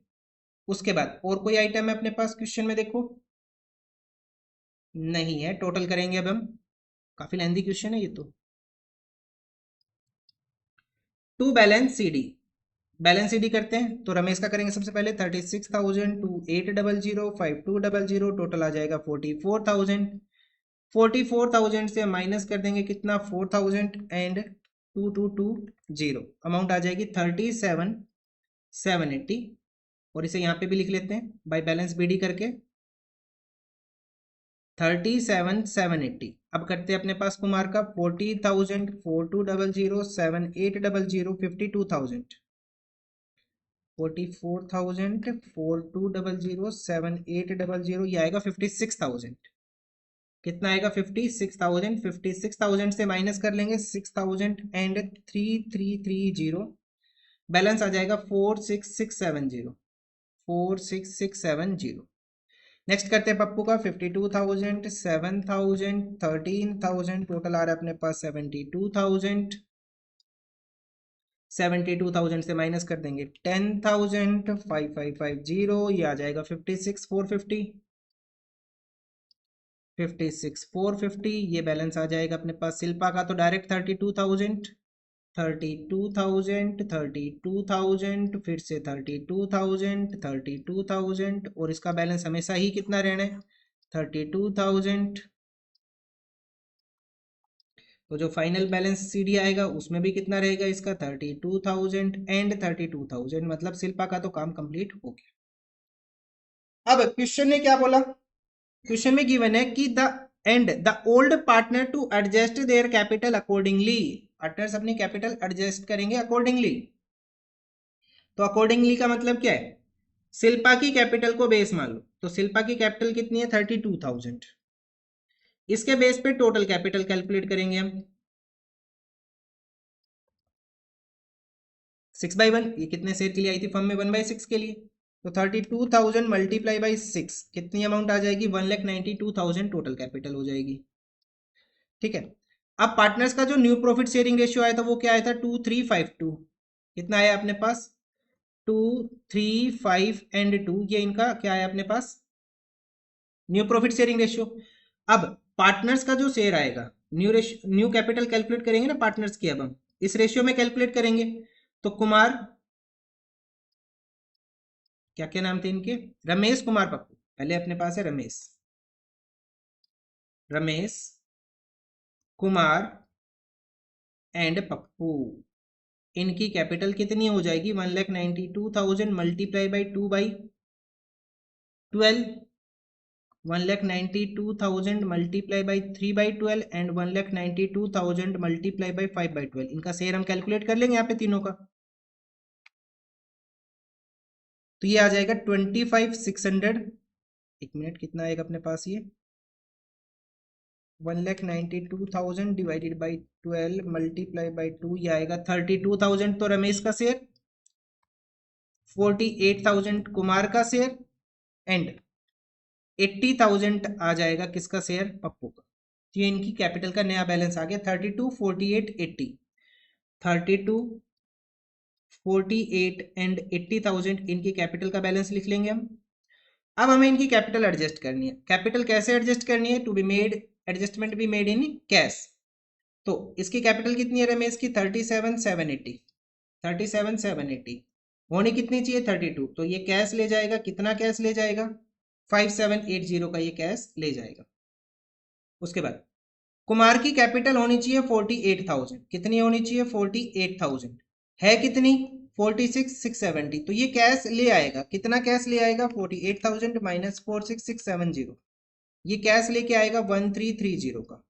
S1: उसके बाद और कोई आइटम है अपने पास क्वेश्चन में, देखो नहीं है। टोटल करेंगे अब हम, काफी लेंथी क्वेश्चन है ये तो। To balance CD, balance CD करते हैं तो रमेश का करेंगे सबसे पहले 36,000, 2800, 5200, टोटल आ जाएगा 44,000। 44,000 से माइनस कर देंगे कितना, 4,000 एंड 2220, अमाउंट आ जाएगी 37,780, और इसे यहाँ पे भी लिख लेते हैं बाय बैलेंस बीडी करके 37,780। अब करते हैं अपने पास कुमार का 40,000, 4200, 7800, 52,000, 44,000, 4200, 7800, ये आएगा 56,000। कितना आएगा, 56,000। 56,000 से माइनस कर लेंगे 6,000 एंड 3330, बैलेंस आ जाएगा 46670, 46670। नेक्स्ट करते हैं पप्पू का 52,000, 7,000, 13,000, टोटल आ रहा है अपने पास 72,000। 72,000 से माइनस कर देंगे 10,000, 5550, ये आ जाएगा 56,450, 56,450, ये बैलेंस आ जाएगा अपने पास। शिल्पा का तो डायरेक्ट 32,000, 32,000, 32,000, फिर से 32,000, 32,000, और इसका बैलेंस हमेशा ही कितना रहना है, 32,000। तो जो फाइनल बैलेंस सीडी आएगा उसमें भी कितना रहेगा इसका, 32,000 एंड 32,000, मतलब शिल्पा का तो काम कंप्लीट हो गया। अब क्वेश्चन ने क्या बोला, क्वेश्चन में गिवन है कि the old partner to adjust their capital accordingly, partners अपनी कैपिटल एडजस्ट करेंगे अकॉर्डिंगली। तो अकॉर्डिंगली का मतलब क्या है, शिल्पा की कैपिटल को बेस मान लो, तो शिल्पा की कैपिटल कितनी है, 32,000, इसके बेस पे टोटल कैपिटल कैलकुलेट करेंगे हम 6/1, ये कितने शेयर के लिए आई थी फर्म में, 1/6 के लिए। तो 32,000 मल्टीप्लाई बाई 6, कितनी अमाउंट आ जाएगी, 1,92,000 टोटल कैपिटल हो जाएगी। ठीक है। अब पार्टनर्स का जो न्यू प्रॉफिट शेयरिंग रेशियो आया था वो क्या आया था 2352। कितना आया अपने पास 2 3 5 एंड 2, ये इनका क्या आया अपने पास न्यू प्रॉफिट शेयरिंग रेशियो। अब पार्टनर्स का जो शेयर आएगा न्यू कैपिटल कैलकुलेट करेंगे ना पार्टनर्स की, अब हम इस रेशियो में कैलकुलेट करेंगे। तो कुमार, क्या क्या नाम थे इनके, रमेश कुमार पप्पू, पहले अपने पास है रमेश, रमेश कुमार एंड पप्पू, इनकी कैपिटल कितनी हो जाएगी 1,92,000 multiply by 2/12, 1,92,000 multiply by 3/12 and 1,92,000 multiply by 5/12, इनका शेयर हम कैलकुलेट कर लेंगे यहाँ पे तीनों का। तो ये आ जाएगा 25,600, एक मिनट कितना आएगा अपने पास ये 1,92,000 डिवाइडेड बाई 12 मल्टीप्लाई बाई 2, ये आएगा 32,000 तो रमेश का शेयर, 48,000 कुमार का शेयर एंड 80,000 आ जाएगा किसका शेयर, पप्पू का। तो ये इनकी कैपिटल का नया बैलेंस आ गया 32, 48, 80, 32, 48 एंड 80,000 इनकी कैपिटल का बैलेंस लिख लेंगे हम। अब हमें इनकी कैपिटल एडजस्ट करनी है। कैपिटल कैसे एडजस्ट करनी है, to be made adjustment be made in cash. तो इसकी कैपिटल कितनी है रमेश की 37,780, 37,780 होनी कितनी चाहिए 32, तो ये कैश ले जाएगा, कितना कैश ले जाएगा 5780 का ये कैश ले जाएगा। उसके बाद कुमार की कैपिटल होनी चाहिए 48,000, कितनी होनी चाहिए 48,000, है कितनी 46,670, तो ये कैश ले आएगा, कितना कैश ले आएगा 48,000 माइनस 46,670, ये कैश लेके आएगा 1330 का।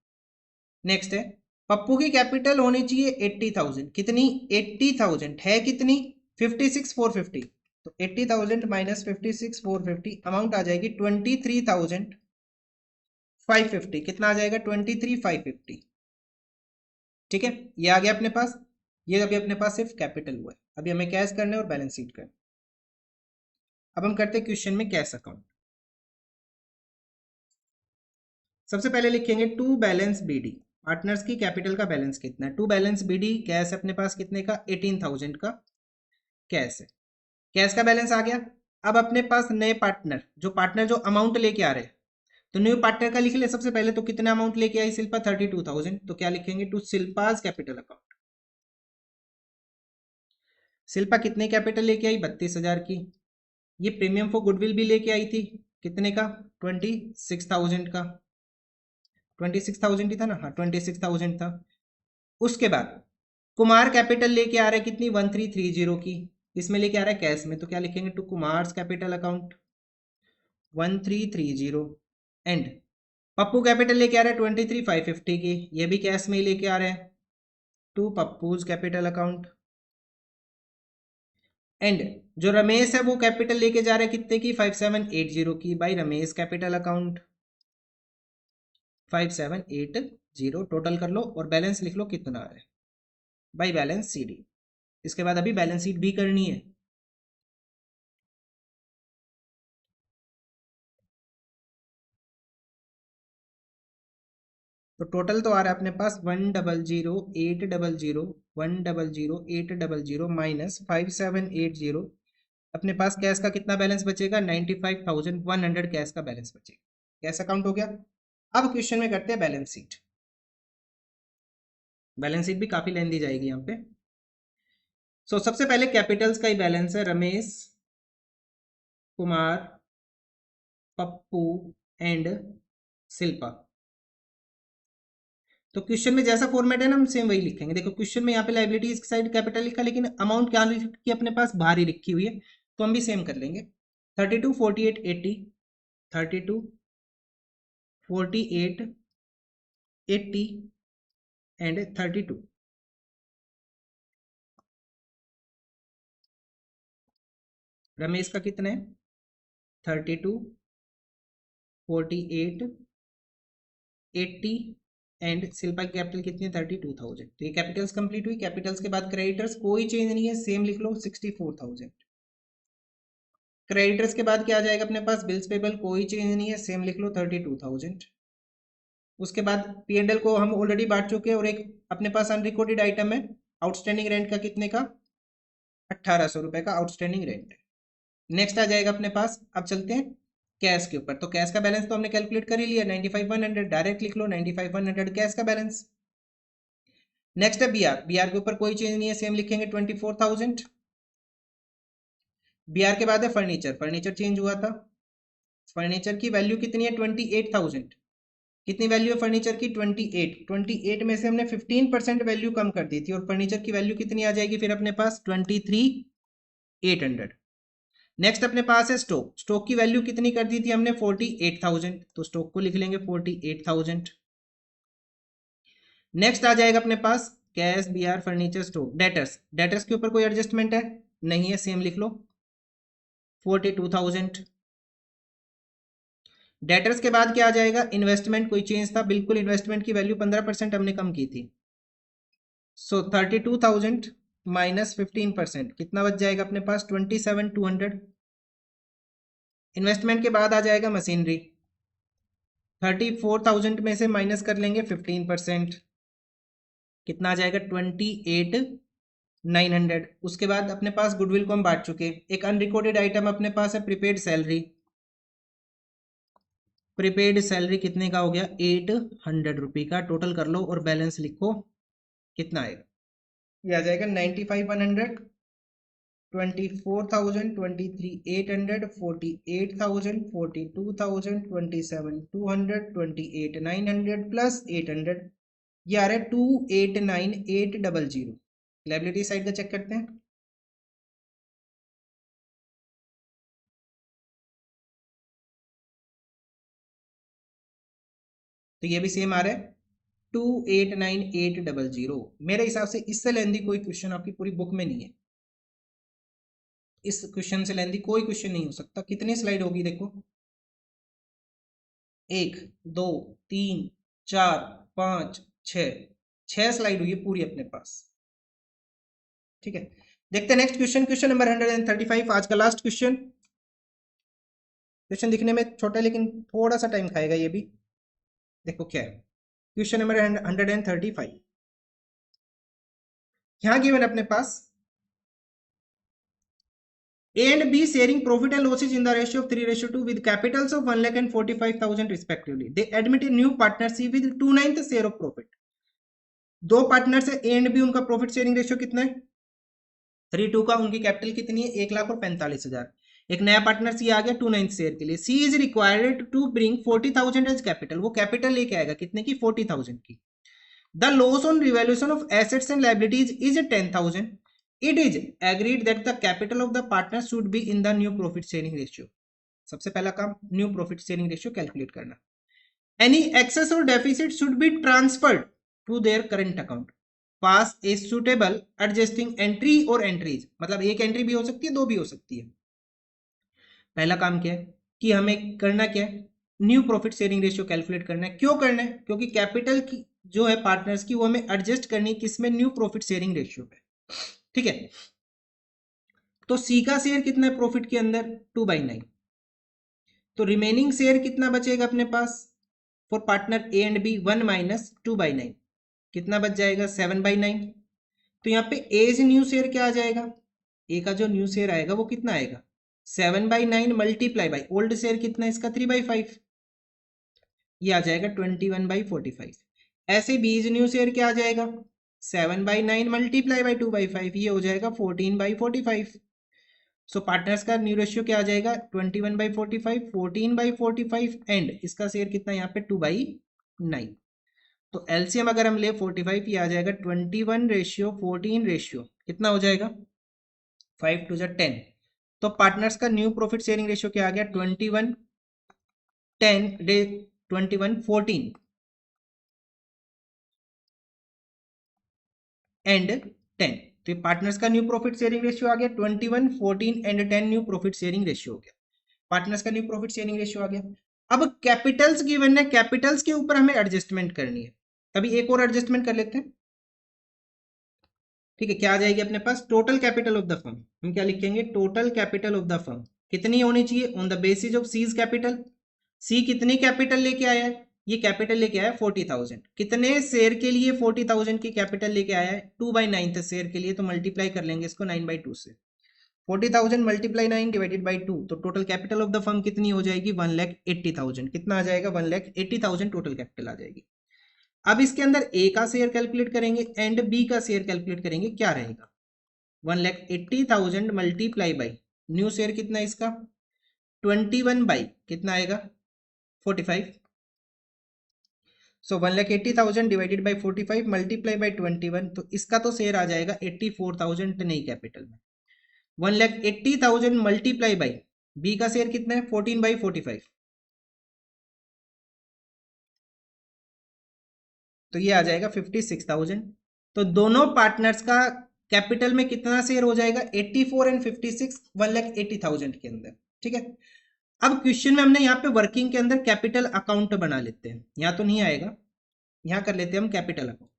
S1: नेक्स्ट है पप्पू की कैपिटल होनी चाहिए 80,000, कितनी 80,000, है कितनी 56,450, तो 80,000 माइनस 56,450 अमाउंट आ जाएगी 23,550, कितना आ जाएगा 23,550। ठीक है, ये आ गया अपने पास। ये अभी अपने पास सिर्फ कैपिटल हुआ है, अभी हमें कैश करना है और बैलेंस शीट करना है। अब हम करते हैं क्वेश्चन में कैश अकाउंट। सबसे पहले लिखेंगे टू बैलेंस बीडी, पार्टनर्स की कैपिटल का बैलेंस कितना है, टू बैलेंस बीडी कैश अपने पास कितने का 18,000 का कैश है, कैश का बैलेंस आ गया। अब अपने पास नए पार्टनर जो अमाउंट लेके आ रहे हैं, तो न्यू पार्टनर का लिख ले सबसे पहले। तो कितना अमाउंट लेके आई शिल्पा 32,000, तो क्या लिखेंगे to Shilpa's capital account. Shilpa कितने कैपिटल लेके आई 32,000 की। ये प्रीमियम फॉर गुडविल भी लेके आई थी, कितने का 26,000 का, 26,000 ही था ना, हाँ 26,000 था। उसके बाद कुमार कैपिटल लेके आ रहा है कितनी 1330 की, इसमें लेके आ रहा है कैश में, तो क्या लिखेंगे to Kumar's capital account 1330 and Pappu capital लेके आ रहा है 23,550 की, ये भी कैश में ही लेके आ रहे हैं to Pappu's capital account and जो रमेश है वो कैपिटल लेके जा रहा है कितने की 5780 की, by Ramesh capital account 5780, total कर लो और बैलेंस लिख लो कितना है बाई बैलेंस सीडी। इसके बाद अभी बैलेंस शीट भी करनी है। तो टोटल तो आ रहा है अपने पास 100,800, 100,800 माइनस 5780, अपने पास कैश का कितना बैलेंस बचेगा 95,100 कैश का बैलेंस बचेगा। कैश अकाउंट हो गया। अब क्वेश्चन में करते हैं बैलेंस शीट। बैलेंस शीट भी काफी लेंदी जाएगी यहाँ पे। सबसे पहले कैपिटल्स का ही बैलेंस है, रमेश कुमार पप्पू एंड शिल्पा। तो क्वेश्चन में जैसा फॉर्मेट है ना हम सेम वही लिखेंगे। देखो क्वेश्चन में यहाँ पे लाइबिलिटीज की साइड कैपिटल लिखा, लेकिन अमाउंट क्या लिखी अपने पास बाहर ही लिखी हुई है, तो हम भी सेम कर लेंगे 32, 48, 80, 32, 48, 80 एंड 32। रमेश का कितना है 32, 48, 80 एंड शिल्पा की कैपिटल कितनी है 32,000। तो ये कैपिटल्स कंप्लीट हुई। कैपिटल्स के बाद क्रेडिटर्स कोई चेंज नहीं है, सेम लिख लो 64,000। क्रेडिटर्स के बाद क्या आ जाएगा अपने पास बिल्स पेबल, कोई चेंज नहीं है, सेम लिख लो 32,000। उसके बाद P&L को हम ऑलरेडी बांट चुके हैं, और एक अपने पास अनरिकॉर्डेड आइटम है आउटस्टैंडिंग रेंट का, कितने का, 1800 रुपए का आउटस्टैंडिंग रेंट। नेक्स्ट आ जाएगा अपने पास, अब चलते हैं कैश के ऊपर। तो कैश का बैलेंस तो हमने कैलकुलेट कर ही लिया, 95,100 डायरेक्ट लिख लो, 95,100 कैश का बैलेंस। नेक्स्ट है बीआर के ऊपर कोई चेंज नहीं है, सेम लिखेंगे 24,000। बीआर के बाद है फर्नीचर चेंज हुआ था, फर्नीचर की वैल्यू कितनी है 28,000। कितनी वैल्यू है फर्नीचर की 28 में से हमने 15% वैल्यू कम कर दी थी, और फर्नीचर की वैल्यू कितनी आ जाएगी फिर अपने पास 23,800। नेक्स्ट अपने पास है स्टॉक की वैल्यू कितनी कर दी थी हमने 48,000, तो स्टॉक को लिख लेंगे 48,000। नेक्स्ट आ जाएगा अपने पास कैश बीआर फर्नीचर स्टॉक। डेटर्स के ऊपर कोई एडजस्टमेंट है नहीं है, सेम लिख लो 42,000। डेटर्स के बाद क्या आ जाएगा, इन्वेस्टमेंट कोई चेंज था, बिल्कुल इन्वेस्टमेंट की वैल्यू 15% हमने कम की थी, सो 32,000 माइनस 15% कितना बच जाएगा अपने पास 27,200। इन्वेस्टमेंट के बाद आ जाएगा मशीनरी, 34,000 में से माइनस कर लेंगे 15%, कितना आ जाएगा 28,900। उसके बाद अपने पास गुडविल को हम बांट चुके। एक अनरिकॉर्डेड आइटम अपने पास है प्रीपेड सैलरी। प्रीपेड सैलरी कितने का हो गया 800 रुपये का, टोटल कर लो और बैलेंस लिखो कितना आएगा, ये आ जाएगा 95,100, 24,000, 23,800, 48,000, 42,000, 27,200, 28,900 प्लस 800, ये आ रहा है 289,800। लायबिलिटी साइड का चेक करते हैं, तो ये भी सेम आ रहा है 289,800। मेरे हिसाब से इससे लेंदी कोई क्वेश्चन आपकी पूरी बुक में नहीं है, इस क्वेश्चन से लेंदी कोई क्वेश्चन नहीं हो सकता। कितनी स्लाइड होगी देखो, 1 2 3 4 5 6 स्लाइड हुई है पूरी अपने पास। ठीक है, देखते हैं नेक्स्ट क्वेश्चन, क्वेश्चन नंबर 135, आज का लास्ट क्वेश्चन। क्वेश्चन दिखने में छोटा है लेकिन थोड़ा सा टाइम खाएगा ये भी। देखो क्या है क्वेश्चन नंबर 135, यहां गिवन अपने पास A and B sharing profit and losses in the ratio of 3:2 with capitals of 1 lakh and 45,000 respectively. They admit a new partnership with 2/9 share of profit. दो पार्टनर्स है A and B, उनका प्रॉफिट शेयरिंग रेशियो कितना है 3:2 का, उनकी कैपिटल कितनी है 1,45,000। एक नया पार्टनर सी आ गया 2/9 शेयर के लिए। C is required to bring 40,000 as capital, वो कैपिटल लेके आएगा कितने की 40,000 की। The loss on revaluation of assets and liabilities is 10,000। It is agreed that the capital of the partner should be in the new profit sharing ratio. सबसे पहला काम new profit sharing ratio calculate करना। Any excess or deficit should be transferred to their current account. Pass a suitable adjusting entry or entries, मतलब एक एंट्री भी हो सकती है, दो भी हो सकती है। पहला काम क्या है कि हमें करना क्या है, new profit sharing ratio calculate करना है। क्यों करना है, क्योंकि कैपिटल की जो है पार्टनर्स की वो हमें एडजस्ट करनी है किसमें, न्यू प्रॉफिट शेयरिंग रेशियो पे। ठीक है, तो सी का शेयर कितना है प्रॉफिट के अंदर 2/9, तो रिमेनिंग शेयर कितना बचेगा अपने पास for partner A and B 1 minus 2/9, कितना बच जाएगा 7/9। तो यहाँ पे ए इज न्यू शेयर क्या आ जाएगा, ए का जो न्यू शेयर आएगा वो कितना आएगा 7/9 मल्टीप्लाई बाई ओल्ड शेयर कितना है इसका 3/5, ये आ जाएगा 21/45। ऐसे बी इज न्यू शेयर क्या आ जाएगा 7/9 मल्टीप्लाई बाई 2/5, ये हो जाएगा 14/45। सो पार्टनर्स का न्यू रेशियो क्या आ जाएगा 21/45, 14/45 एंड इसका शेयर कितना यहाँ पे 2/9। तो एलसीएम अगर हम ले 45, ये आ जाएगा 21:14 रेशियो, कितना हो जाएगा 5 2 10। तो पार्टनर्स का न्यू प्रॉफिट शेयरिंग रेशियो क्या आ गया 21:14 एंड 10। तो पार्टनर्स का न्यू प्रॉफिट शेयरिंग रेशियो आ गया 21:14 and 10 new profit sharing ratio हो गया, पार्टनर्स का न्यू प्रॉफिट शेयरिंग रेशियो आ गया। अब कैपिटल्स गिवन है, कैपिटल्स के ऊपर हमें एडजस्टमेंट करनी है, तभी एक और एडजस्टमेंट कर लेते हैं। ठीक है, क्या आ जाएगी अपने पास total capital of the firm, हम क्या लिखेंगे total capital of the firm कितनी होनी चाहिए on the basis of C's capital. C कितनी कैपिटल लेके आया है ये कैपिटल लेके आया 40,000। कितने शेयर के लिए 40,000 की कैपिटल लेके आया है? 2/9 शेयर के लिए, तो मल्टीप्लाई कर लेंगे इसको 9/2 से। 40,000 मल्टीप्लाई 9 डिवाइडेड बाई 2, तो total capital of the firm कितनी हो जाएगी? 1,80,000। कितना आ जाएगा? 1,80,000 टोटल कैपिटल आ जाएगी। अब इसके अंदर ए का शेयर कैलकुलेट करेंगे एंड बी का शेयर कैलकुलेट करेंगे, क्या रहेगा? 1,80,000 मल्टीप्लाई बाई न्यू शेयर कितना है इसका? 21 बाई कितना आएगा? 45। सो 1,80,000 डिवाइडेड बाई 45 मल्टीप्लाई बाई 21, तो इसका तो शेयर आ जाएगा 84,000 नई कैपिटल में। 1,80,000 मल्टीप्लाई बाई बी का शेयर कितना है? 14/45, तो ये आ जाएगा 56,000। तो दोनों पार्टनर्स का कैपिटल में कितना शेयर हो जाएगा? 84 एंड 56, 1,80,000 के अंदर। ठीक है, अब क्वेश्चन में हमने यहाँ पे वर्किंग के अंदर कैपिटल अकाउंट बना लेते हैं। यहाँ तो नहीं आएगा, यहाँ कर लेते हैं हम कैपिटल अकाउंट,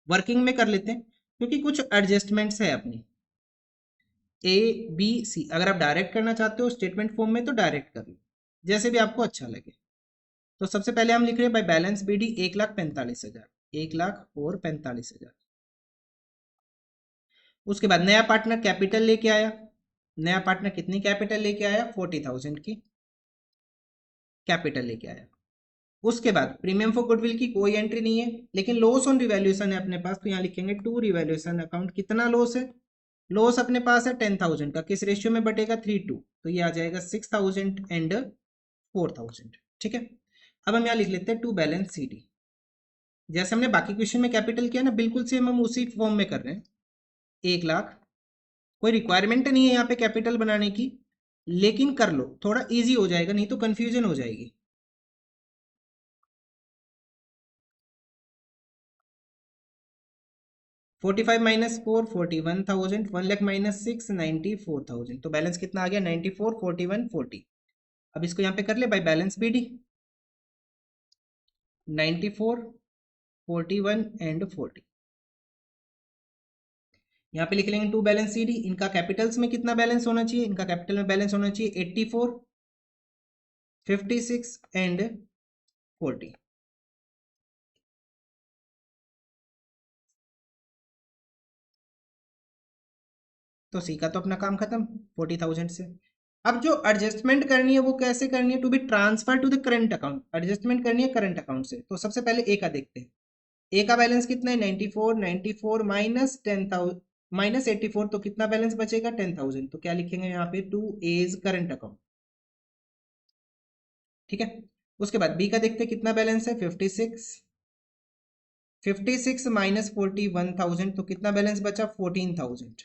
S1: वर्किंग में कर लेते हैं, क्योंकि कुछ एडजस्टमेंट्स है अपनी ए बी सी। अगर आप डायरेक्ट करना चाहते हो स्टेटमेंट फॉर्म में तो डायरेक्ट कर लो, जैसे भी आपको अच्छा लगे। तो सबसे पहले हम लिख रहे हैं बाय बैलेंस बीडी 1,45,000, 1,45,000। उसके बाद नया पार्टनर कैपिटल लेके आया। नया पार्टनर कितनी कैपिटल लेके आया? 40,000 की कैपिटल लेके आया। उसके बाद प्रीमियम फॉर गुडविल की कोई एंट्री नहीं है, लेकिन लॉस ऑन रिवैल्यूएशन है अपने पास, तो यहाँ लिखेंगे टू रिवैल्यूएशन अकाउंट। कितना लॉस है? लॉस अपने पास है 10,000 का, किस रेशियो में बटेगा? 3:2, तो ये आ जाएगा 6,000 एंड 4,000। ठीक है, अब हम यहाँ लिख लेते हैं टू बैलेंस सी डी। जैसे हमने बाकी क्वेश्चन में कैपिटल किया ना, बिल्कुल सेम हम उसी फॉर्म में कर रहे हैं। 1,00,000, कोई रिक्वायरमेंट नहीं है यहाँ पे कैपिटल बनाने की, लेकिन कर लो, थोड़ा इजी हो जाएगा, नहीं तो कंफ्यूजन हो जाएगी। -4 41,000, 1,00,000 -6 94,000, तो बैलेंस कितना आ गया? 94 41 40। अब इसको यहाँ पे कर ले बाय बैलेंस बीडी 94 41 एंड 40। यहाँ पे लिख लेंगे टू बैलेंस सीडी। इनका कैपिटल्स में कितना बैलेंस होना चाहिए? इनका कैपिटल में बैलेंस होना चाहिए 84 56 एंड 40। तो सी का तो अपना काम खत्म 40,000 से। अब जो एडजस्टमेंट करनी है वो कैसे करनी है? To be transfer to the current account, adjustment करनी है करंट अकाउंट से। तो सबसे पहले ए का देखते हैं। ए का बैलेंस कितना है? 94 94 माइनस 10,000 माइनस 84, तो कितना बैलेंस बचेगा? 10,000। तो क्या लिखेंगे यहाँ पे? To as current account. ठीक है, उसके बाद बी का देखते हैं कितना बैलेंस है? 56 56 माइनस 41,000, तो कितना बैलेंस बचा? 14,000।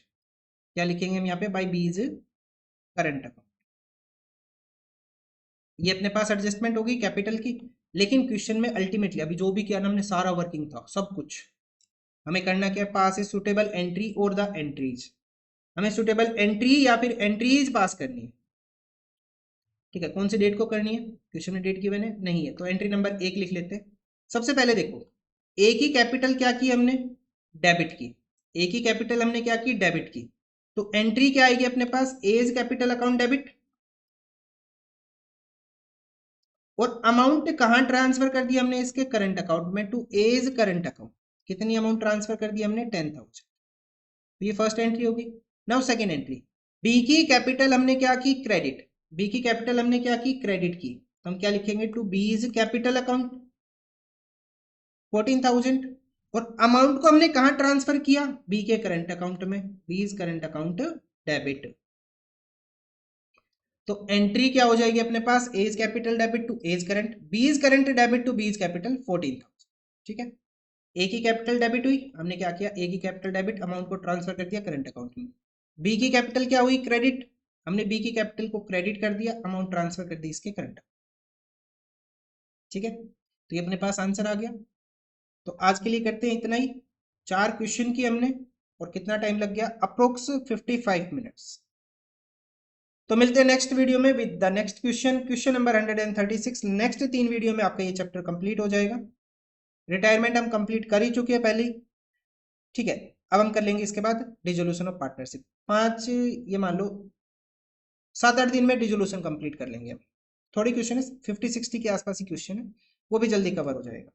S1: क्या लिखेंगे हम यहाँ पे? बाई बीज करंट अकाउंट। ये अपने पास एडजस्टमेंट होगी कैपिटल की, लेकिन क्वेश्चन में अल्टीमेटली अभी जो भी किया ना हमने, सारा वर्किंग था सब कुछ, हमें करना क्या? पास है सुटेबल एंट्री और द एंट्रीज। हमें सुटेबल एंट्री या फिर एंट्रीज पास करनी है। ठीक है, कौन सी डेट को करनी है? क्वेश्चन में डेट गिवन है नहीं है, तो एंट्री नंबर 1 लिख लेते हैं। सबसे पहले देखो, ए की कैपिटल क्या की हमने? डेबिट की। ए की कैपिटल हमने क्या की? डेबिट की। तो एंट्री क्या आएगी अपने पास? एज कैपिटल अकाउंट डेबिट, और अमाउंट कहां ट्रांसफर कर दिया हमने? इसके करंट अकाउंट में, टू एज करंट अकाउंट। कितनी अमाउंट ट्रांसफर कर दी हमने? 10,000। तो ये फर्स्ट एंट्री होगी। नाउ सेकेंड एंट्री, बी की कैपिटल हमने क्या की? क्रेडिट। बी की कैपिटल हमने क्या की? क्रेडिट की। तो हम क्या लिखेंगे? टू बीज कैपिटल अकाउंट 14,000, और अमाउंट को हमने कहां ट्रांसफर किया? बी के करंट अकाउंट में, बीज करंट अकाउंट डेबिट। तो एंट्री क्या हो जाएगी अपने पास? A's capital debit to as current, B's current debit to B's capital 14,000। ठीक है, ए की कैपिटल डेबिट हुई, हमने क्या किया? ए की कैपिटल डेबिट, अमाउंट को ट्रांसफर कर दिया करंट अकाउंट में। बी की कैपिटल क्या हुई? क्रेडिट, हमने बी की कैपिटल को क्रेडिट कर दिया, अमाउंट ट्रांसफर कर दी इसके करंट। ठीक है, तो ये अपने पास आंसर आ गया। तो आज के लिए करते हैं इतना ही। 4 क्वेश्चन की हमने, और कितना टाइम लग गया? Approx 55 minutes. तो मिलते हैं नेक्स्ट वीडियो में with the next question, question number 136। Next 3 video में आपका ये चैप्टर कंप्लीट हो जाएगा। रिटायरमेंट हम कंप्लीट कर ही चुके हैं पहले ही। ठीक है, अब हम कर लेंगे इसके बाद डिसोल्यूशन ऑफ पार्टनरशिप। 5, ये मान लो 7-8 दिन में डिसोल्यूशन कंप्लीट कर लेंगे हम। थोड़ी क्वेश्चन है, 50-60 के आसपास ही क्वेश्चन है, वो भी जल्दी कवर हो जाएगा।